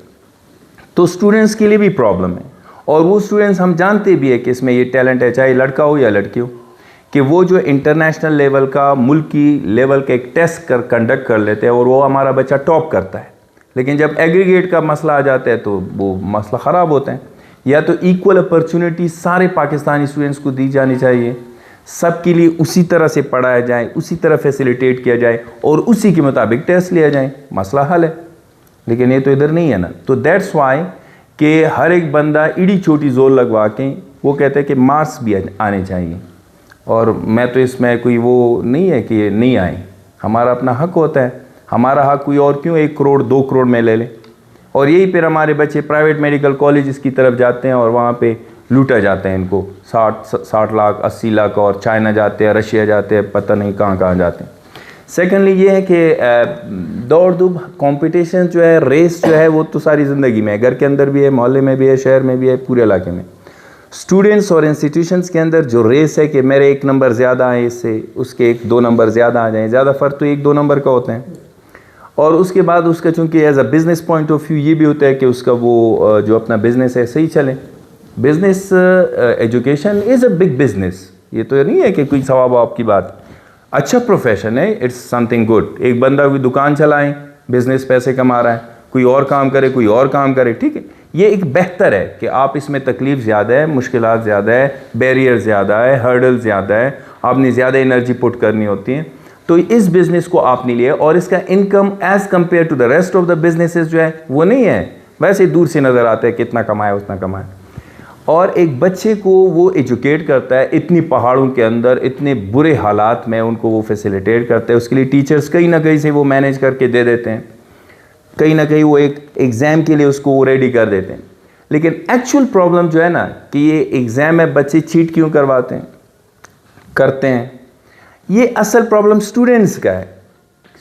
تو اسٹوڈنٹس کے لیے بھی پرابلم ہے، اور وہ اسٹوڈنٹس ہم جانتے بھی ہے کہ اس میں یہ ٹیلنٹ ہے، چاہے لڑکا ہو یا لڑکی ہو، کہ وہ جو انٹرنیشنل لیول کا، ملکی لیول کا ایک ٹیسٹ کنڈکٹ کر لیتے ہیں اور وہ ہمارا بچہ ٹاپ کرتا ہے، لیکن جب ایگریگیٹ کا مسئلہ آ جاتا ہے تو وہ مسئلہ خراب ہوتا ہے۔ یا تو ایکول اپرچونٹی سارے پاکستانی اسٹوڈنٹس کو دی جانی چاہیے، سب کے لیے اسی طرح سے پڑھایا جائے، اسی طرح فیسیلیٹیٹ کیا جائے اور اسی کے مطابق ٹیسٹ لیا جائے، مسئلہ حل ہے، لیکن یہ تو ادھر نہیں ہے نا۔ تو دیٹس وائی کہ ہر ایک بندہ ایڑی چھوٹی زور لگوا کے وہ کہتا ہے کہ مارکس بھی آنے چاہیے، اور میں تو اس میں کوئی وہ نہیں ہے کہ نہیں آئیں، ہمارا اپنا حق ہوتا ہے، ہمارا حق کوئی اور کیوں 1 کروڑ 2 کروڑ میں لے لے؟ اور یہی پھر ہمارے بچے پرائیویٹ میڈیکل کالجز کی طرف جاتے ہیں اور وہاں پہ لوٹا جاتا ہے ان کو 60 لاکھ 80 لاکھ، اور چائنا جاتے ہیں، رشیا جاتے ہیں، پتہ نہیں کہاں کہاں جاتے ہیں۔ سیکنڈلی یہ ہے کہ دوڑ دھوپ کمپٹیشن جو ہے، ریس جو ہے، وہ تو ساری زندگی میں ہے، گھر کے اندر بھی ہے، محلے میں بھی ہے، شہر میں بھی ہے، پورے علاقے میں۔ اسٹوڈنٹس اور انسٹیٹیوشنس کے اندر جو ریس ہے کہ میرے 1 نمبر زیادہ آئیں اس سے، اس کے 1-2 نمبر زیادہ آ جائیں، زیادہ فرق تو 1-2 نمبر کا ہوتا ہے، اور اس کے بعد اس کا چونکہ as a business point of view یہ بھی ہوتا ہے کہ اس کا وہ جو اپنا بزنس ہے صحیح چلے۔ Business education is a big business, یہ تو نہیں ہے کہ کوئی ثواب آپ کی بات، اچھا پروفیشن ہے، اٹس سم تھنگ گڈ۔ ایک بندہ کوئی دکان چلائیں، بزنس پیسے کما رہا ہے، کوئی اور کام کرے، کوئی اور کام کرے، ٹھیک ہے، یہ ایک بہتر ہے کہ آپ اس میں تکلیف زیادہ ہے، مشکلات زیادہ ہے، بیریئر زیادہ ہے، ہرڈل زیادہ ہے، آپ نے زیادہ انرجی پٹ کرنی ہوتی ہے، تو اس بزنس کو آپ نے لیا، اور اس کا income as compare to the rest of the businesses جو ہے وہ نہیں ہے، ویسے دور سے نظر آتا ہے کتنا کمایا اتنا کمایا۔ اور ایک بچے کو وہ ایجوکیٹ کرتا ہے اتنی پہاڑوں کے اندر، اتنے برے حالات میں ان کو وہ فیسیلیٹیٹ کرتا ہے، اس کے لیے ٹیچرز کہیں نہ کہیں سے وہ مینیج کر کے دے دیتے ہیں، کہیں نہ کہیں وہ ایک ایگزام کے لیے اس کو وہ ریڈی کر دیتے ہیں، لیکن ایکچول پرابلم جو ہے نا کہ یہ ایگزام میں بچے چیٹ کیوں کرتے ہیں، یہ اصل پرابلم اسٹوڈنٹس کا ہے۔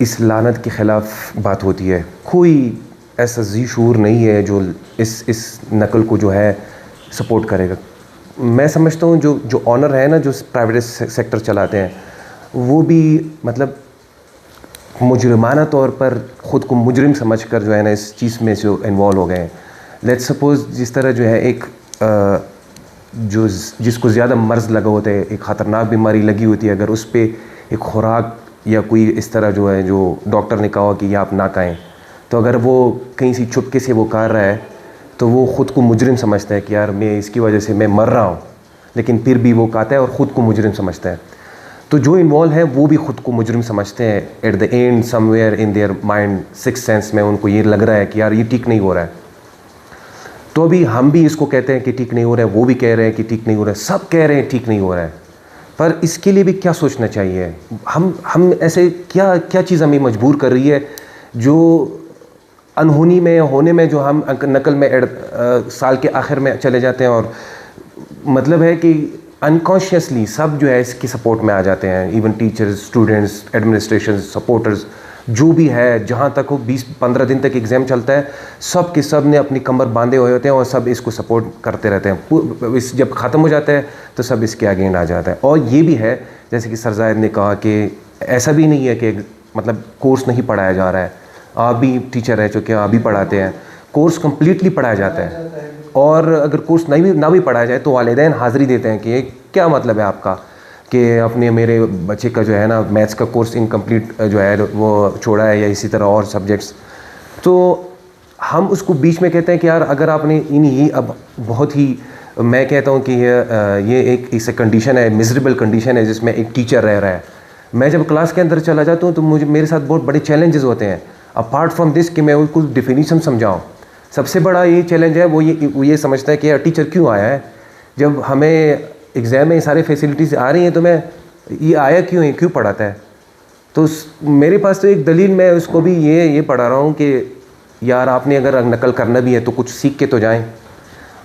اس لعنت کے خلاف بات ہوتی ہے. کوئی ایسا ذی شعور نہیں ہے جو اس نقل کو جو ہے سپورٹ کرے گا. میں سمجھتا ہوں جو آنر ہے نا, جو پرائیویٹ سیکٹر چلاتے ہیں, وہ بھی مطلب مجرمانہ طور پر خود کو مجرم سمجھ کر جو ہے نا اس چیز میں جو انوالو ہو گئے ہیں. لیٹ سپوز جس طرح جو ہے ایک جس کو زیادہ مرض لگا ہوتا ہے, ایک خطرناک بیماری لگی ہوتی ہے, اگر اس پہ ایک خوراک یا کوئی اس طرح جو ہے جو ڈاکٹر نے کہا کہ یہ آپ نہ کھائیں, تو اگر وہ کہیں سے چھپکے سے وہ کر رہا ہے تو وہ خود کو مجرم سمجھتا ہے کہ یار میں اس کی وجہ سے میں مر رہا ہوں, لیکن پھر بھی وہ کہتا ہے اور خود کو مجرم سمجھتا ہے. تو جو انوالو ہے وہ بھی خود کو مجرم سمجھتے ہیں. At the end somewhere in their mind six sense میں ان کو یہ لگ رہا ہے کہ یار یہ ٹھیک نہیں ہو رہا ہے. تو ابھی ہم بھی اس کو کہتے ہیں کہ ٹھیک نہیں ہو رہا ہے, وہ بھی کہہ رہے ہیں کہ ٹھیک نہیں ہو رہا ہے, سب کہہ رہے ہیں ٹھیک نہیں ہو رہا ہے. پر اس کے لیے بھی کیا سوچنا چاہیے, ہم ایسے کیا چیز ہمیں مجبور کر رہی ہے جو انہونی میں ہونے میں جو ہم نقل میں سال کے آخر میں چلے جاتے ہیں, اور مطلب ہے کہ انکانشیسلی سب جو ہے اس کی سپورٹ میں آ جاتے ہیں, even teachers, students, administration, supporters, جو بھی ہے. جہاں تک وہ 20-15 دن تک ایگزام چلتا ہے, سب کے سب نے اپنی کمر باندھے ہوئے ہوتے ہیں اور سب اس کو سپورٹ کرتے رہتے ہیں. جب ختم ہو جاتا ہے تو سب اس کے اگینسٹ آ جاتا ہے. اور یہ بھی ہے جیسے کہ سر زاہد نے کہا کہ ایسا بھی نہیں ہے کہ مطلب کورس نہیں پڑھایا جا رہا ہے. آپ بھی ٹیچر رہ چکے ہیں, آپ بھی پڑھاتے ہیں, کورس کمپلیٹلی پڑھایا جاتا ہے. اور اگر کورس نہ بھی پڑھایا جائے تو والدین حاضری دیتے ہیں کہ کیا مطلب ہے آپ کا کہ اپنے میرے بچے کا جو ہے نا میتھس کا کورس انکمپلیٹ جو ہے وہ چھوڑا ہے, یا اسی طرح اور سبجیکٹس. تو ہم اس کو بیچ میں کہتے ہیں کہ یار اگر آپ نے یہ اب بہت ہی, میں کہتا ہوں کہ یہ ایک اس کنڈیشن ہے, میزریبل کنڈیشن ہے جس میں ایک ٹیچر رہ رہا ہے. میں جب کلاس کے اندر چلا جاتا ہوں تو میرے ساتھ بہت بڑے چیلنجز ہوتے ہیں, اپارٹ فرام دس کہ میں اس کو ڈیفینیشن سمجھاؤں. سب سے بڑا یہ چیلنج ہے وہ یہ سمجھتا ہے کہ یار ٹیچر کیوں آیا ہے, جب ہمیں ایگزام میں سارے فیسلٹیز آ رہی ہیں تو میں یہ آیا کیوں ہے, کیوں پڑھاتا ہے. تو میرے پاس تو ایک دلیل, میں اس کو بھی یہ پڑھا رہا ہوں کہ یار آپ نے اگر نقل کرنا بھی ہے تو کچھ سیکھ کے تو جائیں.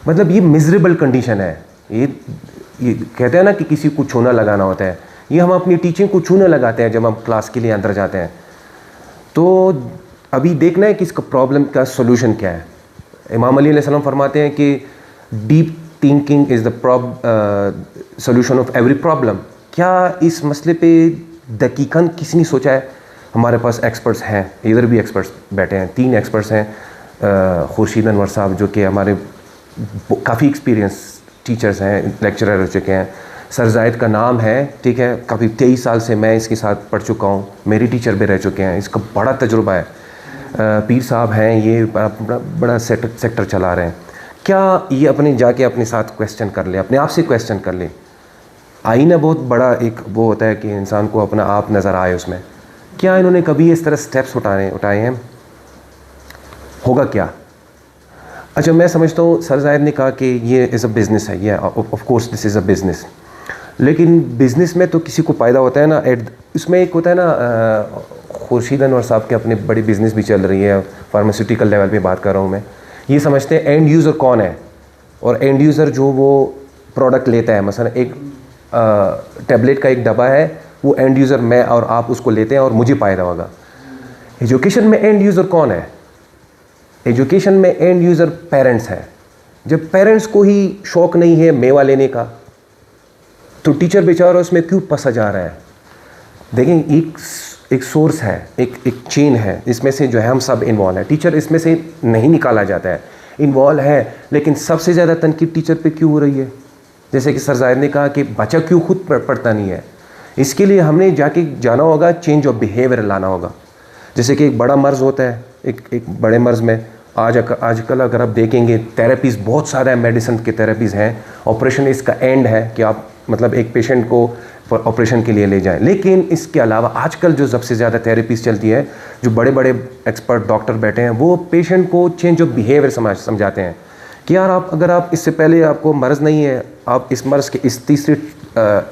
مطلب یہ میزریبل کنڈیشن ہے. یہ کہتے ہیں نا کہ کسی کو چھونا لگانا ہوتا ہے, یہ ہم اپنی ٹیچنگ کو چھونے لگاتے ہیں جب ہم کلاس کے لیے اندر جاتے ہیں. تو ابھی دیکھنا ہے کہ اس کا پرابلم کا سولوشن کیا ہے. امام علی علیہ السلام فرماتے ہیں کہ deep thinking is the solution of every problem. کیا اس مسئلے پہ دقیقاً کسی نے سوچا ہے؟ ہمارے پاس ایکسپرٹس ہیں, ادھر بھی ایکسپرٹس بیٹھے ہیں, 3 ایکسپرٹس ہیں. خورشید انور صاحب جو کہ ہمارے کافی ایکسپیرینس ٹیچرز ہیں, لیکچرر رہ چکے ہیں. سر زاہد کا نام ہے, ٹھیک ہے, کافی 23 سال سے میں اس کے ساتھ پڑھ چکا ہوں, میری ٹیچر بھی رہ چکے ہیں, اس کا بڑا تجربہ ہے. پیر صاحب ہیں, یہ بڑا سیکٹر چلا رہے ہیں. کیا یہ اپنے جا کے اپنے ساتھ کویسچن کر لیں, اپنے آپ سے کویسچن کر لیں. آئینہ بہت بڑا ایک وہ ہوتا ہے کہ انسان کو اپنا آپ نظر آئے اس میں. کیا انہوں نے کبھی اس طرح سٹیپس اٹھائے ہیں؟ ہوگا کیا؟ اچھا, میں سمجھتا ہوں سر زاہد نے کہا کہ یہ از اے بزنس ہے, یہ of course this is a business. لیکن بزنس میں تو کسی کو فائدہ ہوتا ہے نا. اس میں ایک ہوتا ہے نا, خورشید انور صاحب کے اپنے بڑی بزنس بھی چل رہی ہے, فارماسیوٹیکل لیول پہ بات کر رہا ہوں میں. یہ سمجھتے ہیں اینڈ یوزر کون ہے, اور اینڈ یوزر جو وہ پروڈکٹ لیتا ہے, مثلا ایک ٹیبلٹ کا ایک ڈبہ ہے, وہ اینڈ یوزر میں اور آپ اس کو لیتے ہیں اور مجھے فائدہ ہوگا. ایجوکیشن میں اینڈ یوزر کون ہے؟ ایجوکیشن میں اینڈ یوزر پیرنٹس ہیں. جب پیرنٹس کو ہی شوق نہیں ہے میوہ لینے کا تو ٹیچر بیچارہ اس میں کیوں پھنسا جا رہا ہے؟ دیکھیں, ایک سورس ہے, ایک چین ہے, اس میں سے جو ہے ہم سب انوالو ہیں. ٹیچر اس میں سے نہیں نکالا جاتا ہے, انوالو ہے, لیکن سب سے زیادہ تنقید ٹیچر پہ کیوں ہو رہی ہے؟ جیسے کہ سر زاہد نے کہا کہ بچہ کیوں خود پڑھتا نہیں ہے. اس کے لیے ہم نے جانا ہوگا, چینج آف بیہیویئر لانا ہوگا. جیسے کہ ایک بڑا مرض ہوتا ہے, ایک بڑے مرض میں آج کل اگر آپ دیکھیں گے تھیراپیز بہت سارا ہے, میڈیسن کے تھیراپیز ہیں. آپریشن اس کا اینڈ ہے کہ آپ مطلب ایک پیشنٹ کو آپریشن کے لیے لے جائیں. لیکن اس کے علاوہ آج کل جو سب سے زیادہ تھیراپیز چلتی ہے, جو بڑے بڑے ایکسپرٹ ڈاکٹر بیٹھے ہیں, وہ پیشنٹ کو چینج آف بیہیویئر سمجھاتے ہیں کہ یار اگر آپ اس سے پہلے آپ کو مرض نہیں ہے, آپ اس مرض کے اس تیسرے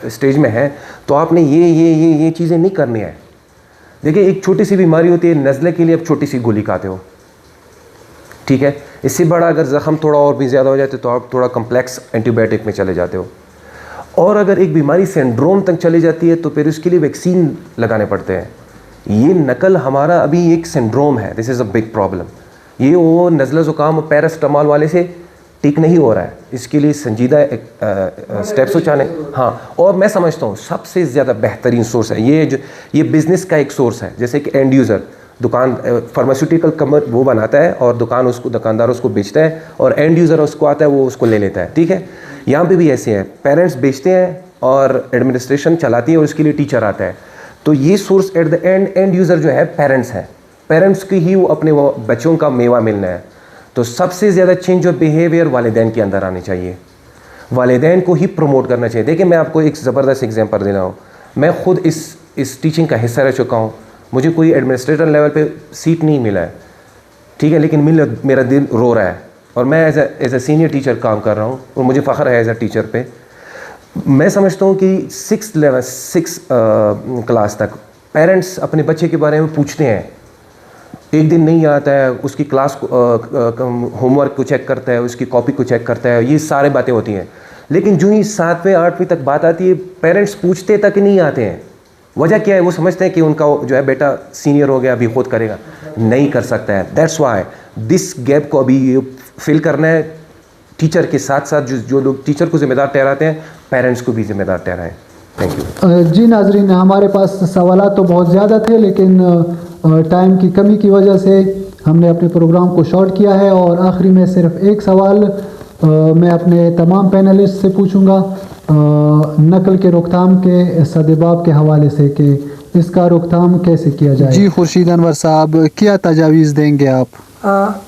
اسٹیج میں ہیں, تو آپ نے یہ چیزیں نہیں کرنی ہے. دیکھیں, ایک چھوٹی سی بیماری ہوتی ہے, نزلے کے لیے آپ چھوٹی سی گولی کھاتے ہو, ٹھیک ہے. اس سے بڑا اگر زخم تھوڑا اور بھی زیادہ ہو جاتے تو آپ تھوڑا کمپلیکس اینٹی بایوٹک میں چلے جاتے ہو. اور اگر ایک بیماری سینڈروم تک چلی جاتی ہے تو پھر اس کے لیے ویکسین لگانے پڑتے ہیں. یہ نقل ہمارا ابھی ایک سنڈروم ہے. دس از اے بگ پرابلم. یہ وہ نزلہ زکام اور پیراسٹامال والے سے ٹھیک نہیں ہو رہا ہے. اس کے لیے سنجیدہ اسٹیپس اٹھانے. ہاں, اور میں سمجھتا ہوں سب سے زیادہ بہترین سورس ہے یہ بزنس کا ایک سورس ہے. جیسے کہ اینڈ یوزر دکان فارماسیوٹیکل کمر وہ بناتا ہے اور دکاندار اس کو بیچتا ہے, اور اینڈ یوزر اس کو آتا ہے وہ اس کو لے لیتا ہے. ٹھیک ہے, یہاں پہ بھی ایسے ہیں, پیرنٹس بیچتے ہیں اور ایڈمنسٹریشن چلاتی ہے اور اس کے لیے ٹیچر آتا ہے. تو یہ source at the end user جو ہے پیرنٹس ہے. پیرنٹس کی ہی وہ اپنے وہ بچوں کا میوہ ملنا ہے. تو سب سے زیادہ چینج آف بیہیویئر والدین کے اندر آنی چاہیے, والدین کو ہی پروموٹ کرنا چاہیے. دیکھیں میں آپ کو ایک زبردست ایگزامپل دے رہا ہوں. میں خود اس ٹیچنگ کا حصہ رہ چکا ہوں. مجھے کوئی ایڈمنسٹریٹر لیول پہ سیٹ نہیں ملا ہے, ٹھیک ہے, لیکن میرا دل رو رہا ہے, اور میں ایز اے سینئر ٹیچر کام کر رہا ہوں, اور مجھے فخر ہے ایز اے ٹیچر پہ. میں سمجھتا ہوں کہ 6 کلاس تک پیرنٹس اپنے بچے کے بارے میں پوچھتے ہیں. ایک دن نہیں آتا ہے, اس کی کلاس ہوم ورک کو چیک کرتا ہے, اس کی کاپی کو چیک کرتا ہے, یہ سارے باتیں ہوتی ہیں. لیکن جو ہی 7ویں 8ویں تک بات آتی ہے پیرنٹس پوچھتے تک نہیں آتے ہیں. وجہ کیا ہے؟ وہ سمجھتے ہیں کہ ان کا جو ہے بیٹا سینئر ہو گیا, ابھی خود کرے گا. نہیں کر سکتا ہے. دیٹس وائی دس گیپ کو ابھی فل کرنا ہے. ٹیچر کے ساتھ ساتھ جو لوگ ٹیچر کو ذمہ دار ٹھہراتے ہیں, پیرنٹس کو بھی ذمہ دار ٹھہرائیں. Thank you. جی ناظرین, ہمارے پاس سوالات تو بہت زیادہ تھے, لیکن ٹائم کی کمی کی وجہ سے ہم نے اپنے پروگرام کو شارٹ کیا ہے. اور آخری میں صرف ایک سوال میں اپنے تمام پینلسٹ سے پوچھوں گا نقل کے روک تھام کے سدباب کے حوالے سے, کہ اس کا روک تھام کیسے کیا جائے. جی خورشید انور صاحب, کیا تجاویز دیں گے آپ؟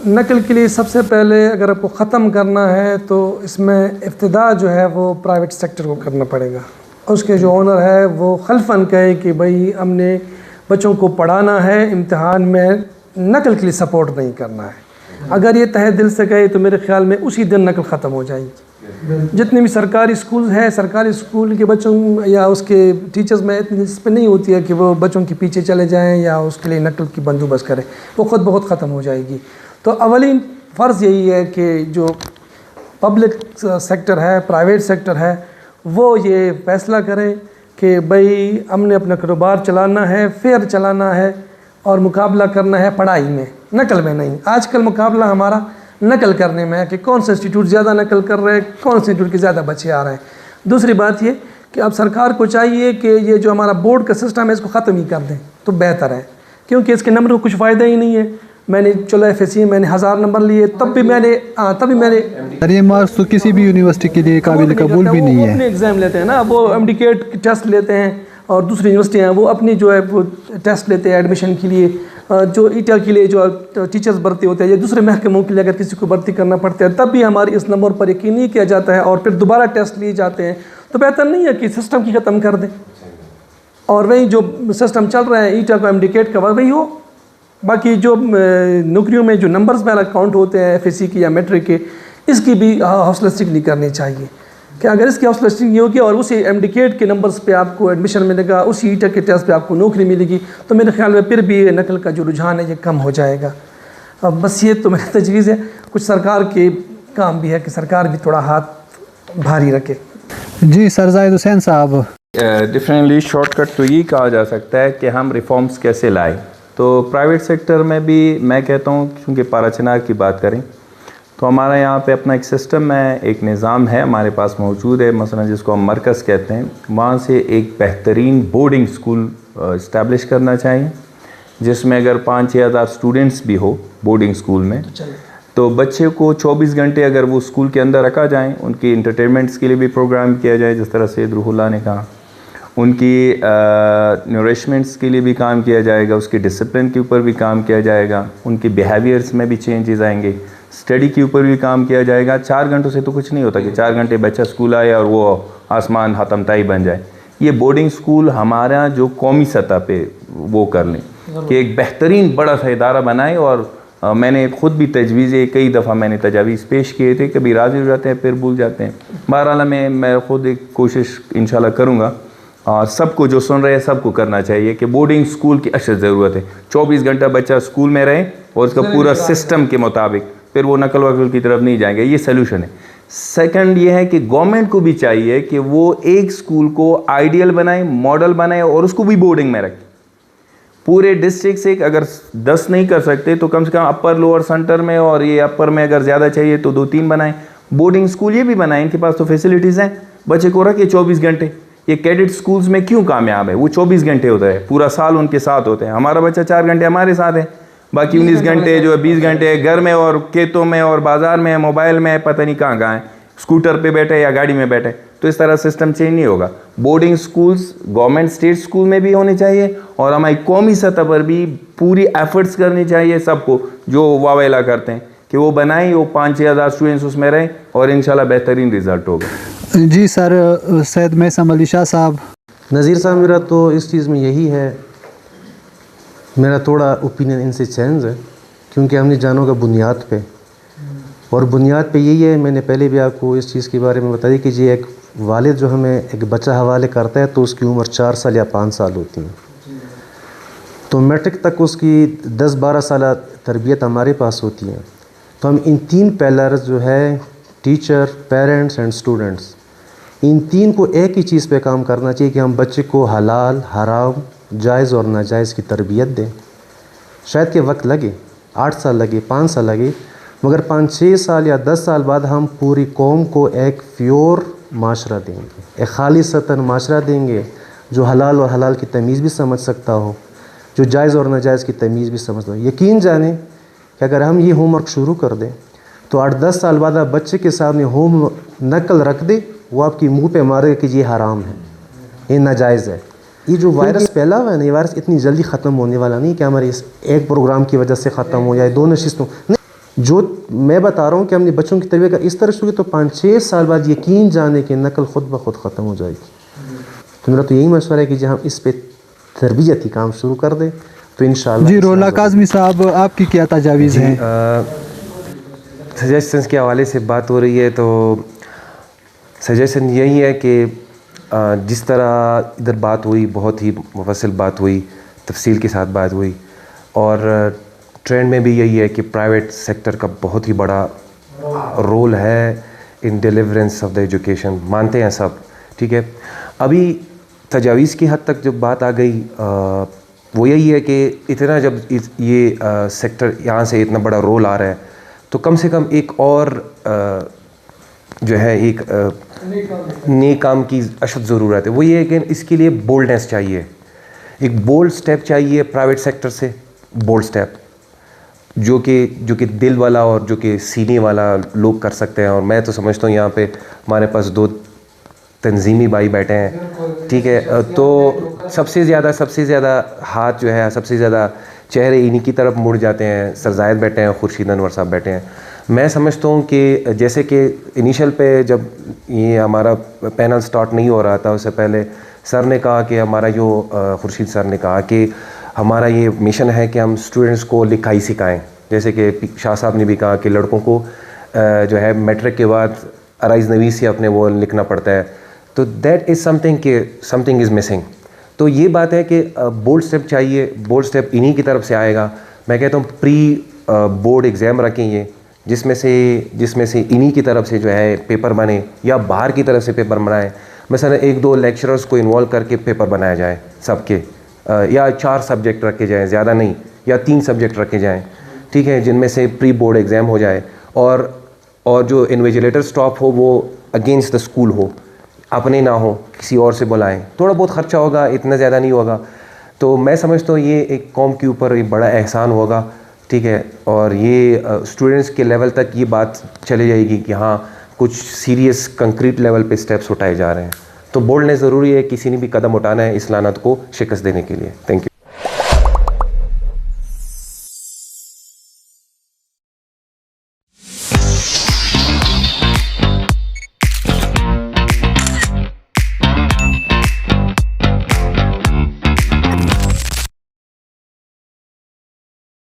نقل کے لیے سب سے پہلے اگر آپ کو ختم کرنا ہے تو اس میں ابتدا جو ہے وہ پرائیویٹ سیکٹر کو کرنا پڑے گا. اس کے جو اونر ہے وہ خلفاً کہے کہ بھائی ہم نے بچوں کو پڑھانا ہے, امتحان میں نقل کے لیے سپورٹ نہیں کرنا ہے. اگر یہ تہہ دل سے کہے تو میرے خیال میں اسی دن نقل ختم ہو جائے گی. جتنے بھی سرکاری اسکول ہیں, سرکاری اسکول کے بچوں یا اس کے ٹیچرز میں اتنی دلچسپی نہیں ہوتی ہے کہ وہ بچوں کے پیچھے چلے جائیں یا اس کے لیے نقل کی بندوبست کریں, وہ خود بہت ختم ہو جائے گی. تو اولین فرض یہی ہے کہ جو پبلک سیکٹر ہے, پرائیویٹ سیکٹر ہے, وہ یہ فیصلہ کرے کہ بھئی ہم نے اپنا کاروبار چلانا ہے, فیئر چلانا ہے, اور مقابلہ کرنا ہے پڑھائی میں, نقل میں نہیں. آج کل مقابلہ ہمارا نقل کرنے میں ہے کہ کون سے انسٹیٹیوٹ زیادہ نقل کر رہے ہیں, کون سے انسٹیٹیوٹ کے زیادہ بچے آ رہے ہیں. دوسری بات یہ کہ اب سرکار کو چاہیے کہ یہ جو ہمارا بورڈ کا سسٹم ہے اس کو ختم ہی کر دیں تو بہتر ہے, کیونکہ اس کے نمبر کو کچھ فائدہ ہی نہیں ہے. میں نے چلو FSC میں نے 1000 نمبر لیے, تب بھی میں نے یہ مارکس تو کسی بھی یونیورسٹی کے لیے قابل قبول بھی نہیں ہے. وہ اپنے ایگزام لیتے ہیں نا, وہ MDCAT ٹیسٹ لیتے ہیں, اور دوسری یونیورسٹی ہیں وہ اپنی جو ہے وہ ٹیسٹ لیتے ہیں ایڈمیشن کے لیے. جو ایٹا کے لیے جو ٹیچرز بھرتی ہوتے ہیں یا دوسرے محکموں کے لیے اگر کسی کو بھرتی کرنا پڑتا ہے, تب بھی ہماری اس نمبر پر یقین نہیں کیا جاتا ہے, اور پھر دوبارہ ٹیسٹ لیے جاتے ہیں. تو بہتر نہیں ہے کہ سسٹم کی ختم کر دیں, اور وہی جو سسٹم چل رہا ہے ایٹا کا MDCAT کا وہی ہو. باقی جو نوکریوں میں جو نمبرز پہلا کاؤنٹ ہوتے ہیں FSC کی یا میٹرک کے, اس کی بھی حوصلہ افزائی کرنی چاہیے کہ اگر اس کی حوصلہ افزائی نہیں ہوگی اور اسی MDCAT کے نمبرز پہ آپ کو ایڈمیشن ملے گا, اسی ایٹا کے ٹیسٹ پہ آپ کو نوکری ملے گی, تو میرے خیال میں پھر بھی نقل کا جو رجحان ہے یہ کم ہو جائے گا. بس یہ تو میری تجویز ہے. کچھ سرکار کے کام بھی ہے کہ سرکار بھی تھوڑا ہاتھ بھاری رکھے. جی سر زاہد حسین صاحب. ڈیفینیٹلی شارٹ کٹ تو یہ کہا جا سکتا ہے کہ ہم ریفارمز کیسے لائیں. تو پرائیویٹ سیکٹر میں بھی میں کہتا ہوں, چونکہ پارا چنار کی بات کریں تو ہمارا یہاں پہ اپنا ایک سسٹم ہے, ایک نظام ہے ہمارے پاس موجود ہے, مثلا جس کو ہم مرکز کہتے ہیں. وہاں سے ایک بہترین بورڈنگ اسکول اسٹیبلش کرنا چاہیے, جس میں اگر 5-6 ہزار اسٹوڈنٹس بھی ہو بورڈنگ اسکول میں, تو بچے کو 24 گھنٹے اگر وہ اسکول کے اندر رکھا جائیں, ان کی انٹرٹینمنٹس کے لیے بھی پروگرام کیا جائے جس طرح سید روح اللہ نے کہا, ان کی نورشمنٹس کے لیے بھی کام کیا جائے گا, اس کی ڈسپلن کے اوپر بھی کام کیا جائے گا, ان کی بیہیویئرس میں بھی چینجز آئیں گے, اسٹڈی کے اوپر بھی کام کیا جائے گا. 4 گھنٹوں سے تو کچھ نہیں ہوتا کہ 4 گھنٹے بچہ اسکول آئے اور وہ آسمان ختم تائی بن جائے. یہ بورڈنگ اسکول ہمارا جو قومی سطح پہ وہ کر لیں کہ ایک بہترین بڑا سا ادارہ بنائے. اور میں نے خود بھی تجویزیں کئی دفعہ میں نے تجاویز پیش کیے تھے, کبھی راضی ہو جاتے ہیں پھر بھول جاتے ہیں. بہرحال میں خود ایک کوشش انشاءاللہ کروں گا, اور سب کو جو سن رہے ہیں سب کو کرنا چاہیے کہ بورڈنگ اسکول کی اشد ضرورت ہے. 24 گھنٹہ بچہ اسکول میں رہے اور اس کا پورا سسٹم کے مطابق, پھر وہ نقل وقل کی طرف نہیں جائیں گے. یہ سیلوشن ہے. سیکنڈ یہ ہے کہ گورنمنٹ کو بھی چاہیے کہ وہ ایک اسکول کو آئیڈیل بنائے, ماڈل بنائے, اور اس کو بھی بورڈنگ میں رکھے. پورے ڈسٹرکٹ سے اگر 10 نہیں کر سکتے تو کم سے کم اپر لوور سینٹر میں اور یہ اپر میں اگر زیادہ چاہیے تو 2-3 بنائیں. بورڈنگ اسکول یہ بھی بنائیں, ان کے پاس تو فیسلٹیز ہیں, بچے کو رکھے 24 گھنٹے. یہ کیڈٹ اسکولز میں کیوں کامیاب ہے؟ وہ 24 گھنٹے ہوتا ہے, پورا سال ان کے ساتھ ہوتے ہیں. ہمارا بچہ 4 گھنٹے ہمارے ساتھ ہے, باقی 19 گھنٹے جو ہے 20 گھنٹے گھر میں اور کھیتوں میں اور بازار میں, موبائل میں, پتہ نہیں کہاں کہاں ہیں, اسکوٹر پہ بیٹھے یا گاڑی میں بیٹھے. تو اس طرح سسٹم چینج نہیں ہوگا. Boarding schools government state school میں بھی ہونے چاہیے, اور ہماری قومی سطح پر بھی پوری ایفرٹس کرنی چاہیے سب کو جو واویلا کرتے ہیں کہ وہ بنائیں, وہ 5-6 ہزار اسٹوڈنٹس اس میں رہیں اور انشاءاللہ بہترین رزلٹ ہوگا. جی سر, سید میثم علی شاہ صاحب. نذیر صاحب, میرا تو اس چیز میں یہی ہے, میرا تھوڑا اوپینین ان سے چینج ہے, کیونکہ ہم نے جانو گا بنیاد پہ, اور بنیاد پہ یہی ہے, میں نے پہلے بھی آپ کو اس چیز کے بارے میں بتائی کہ جی ایک والد جو ہمیں ایک بچہ حوالے کرتا ہے تو اس کی عمر 4 سال یا 5 سال ہوتی ہے, تو میٹرک تک اس کی 10-12 سالہ تربیت ہمارے پاس ہوتی ہے. تو ہم ان 3 پیلرز جو ہے ٹیچر, پیرنٹس اینڈ اسٹوڈنٹس, ان 3 کو ایک ہی چیز پہ کام کرنا چاہیے کہ ہم بچے کو حلال, حرام, جائز اور ناجائز کی تربیت دیں. شاید کہ وقت لگے, 8 سال لگے, 5 سال لگے, مگر 5-6 سال یا 10 سال بعد ہم پوری قوم کو ایک پیور معاشرہ دیں گے, ایک خالصتاً معاشرہ دیں گے جو حلال اور حلال کی تمیز بھی سمجھ سکتا ہو, جو جائز اور ناجائز کی تمیز بھی سمجھتا ہو. یقین جانیں کہ اگر ہم یہ ہوم ورک شروع کر دیں تو 8-10 سال بعد آپ بچے کے سامنے ہوم نقل رکھ دیں, وہ آپ کی منہ پہ مارے کہ یہ حرام ہے, یہ ناجائز ہے. یہ جو وائرس پھیلا ہوا ہے نا, یہ وائرس اتنی جلدی ختم ہونے والا نہیں کہ ہمارے اس ایک پروگرام کی وجہ سے ختم ہو جائے, 2 نشستوں. جو میں بتا رہا ہوں کہ ہم نے بچوں کی تربیت کا اس طرح شروع کیا تو 5-6 سال بعد یقین جانے کہ نقل خود بخود ختم ہو جائے گی. تو میرا تو یہی مشورہ ہے کہ جب ہم اس پہ تربیتی کام شروع کر دیں تو انشاءاللہ. جی رولا کاظمی صاحب, آپ کی کیا تجاویز ہیں؟ سجیشنس کے حوالے سے بات ہو رہی ہے تو سجیشن یہی ہے کہ جس طرح ادھر بات ہوئی, بہت ہی مفصل بات ہوئی, تفصیل کے ساتھ بات ہوئی, اور ٹرینڈ میں بھی یہی ہے کہ پرائیویٹ سیکٹر کا بہت ہی بڑا رول ہے ان ڈیلیورنس آف دا ایجوکیشن, مانتے ہیں سب, ٹھیک ہے. ابھی تجاویز کی حد تک جب بات آ گئی وہ یہی ہے کہ اتنا جب یہ سیکٹر یہاں سے اتنا بڑا رول آ رہا ہے تو کم سے کم ایک اور جو ہے ایک نیک کام کی اشد ضرورت ہے. وہ یہ ہے کہ اس کے لیے بولڈنس چاہیے, ایک بولڈ سٹیپ چاہیے پرائیویٹ سیکٹر سے, بولڈ سٹیپ جو کہ دل والا اور جو کہ سینے والا لوگ کر سکتے ہیں. اور میں تو سمجھتا ہوں یہاں پہ ہمارے پاس 2 تنظیمی بھائی بیٹھے ہیں, ٹھیک ہے, تو سب سے زیادہ ہاتھ جو ہے, سب سے زیادہ چہرے انہی کی طرف مڑ جاتے ہیں. سر زاہد بیٹھے ہیں, خورشید انور صاحب بیٹھے ہیں. میں سمجھتا ہوں کہ جیسے کہ انیشل پہ جب یہ ہمارا پینل سٹارٹ نہیں ہو رہا تھا, اس سے پہلے سر نے کہا کہ ہمارا جو خورشید سر نے کہا کہ ہمارا یہ مشن ہے کہ ہم اسٹوڈنٹس کو لکھائی سکھائیں. جیسے کہ شاہ صاحب نے بھی کہا کہ لڑکوں کو جو ہے میٹرک کے بعد ارائز نویس سے اپنے وہ لکھنا پڑتا ہے, تو that is something is missing. تو یہ بات ہے کہ بولڈ سٹیپ چاہیے, بولڈ سٹیپ انہی کی طرف سے آئے گا. میں کہتا ہوں پری بورڈ ایگزام رکھیں یہ, جس میں سے انہی کی طرف سے جو ہے پیپر بنے, یا باہر کی طرف سے پیپر بنائیں. مثلا 1-2 لیکچررز کو انوالو کر کے پیپر بنایا جائے سب کے, یا 4 سبجیکٹ رکھے جائیں, زیادہ نہیں, یا 3 سبجیکٹ رکھے جائیں, ٹھیک ہے, جن میں سے پری بورڈ ایگزام ہو جائے. اور جو انویجیلیٹر اسٹاف ہو وہ اگینسٹ دا اسکول ہو, اپنے نہ ہو, کسی اور سے بلائیں. تھوڑا بہت خرچہ ہوگا, اتنا زیادہ نہیں ہوگا. تو میں سمجھتا ہوں یہ ایک قوم کے اوپر ایک بڑا احسان ہوگا, ٹھیک ہے. اور یہ اسٹوڈنٹس کے لیول تک یہ بات چلی جائے گی کہ ہاں کچھ سیریس کنکریٹ لیول پہ اسٹیپس اٹھائے جا رہے ہیں. تو بولڈنس ضروری ہے, کسی نے بھی قدم اٹھانا ہے اس لعنت کو شکست دینے کے لیے. Thank you.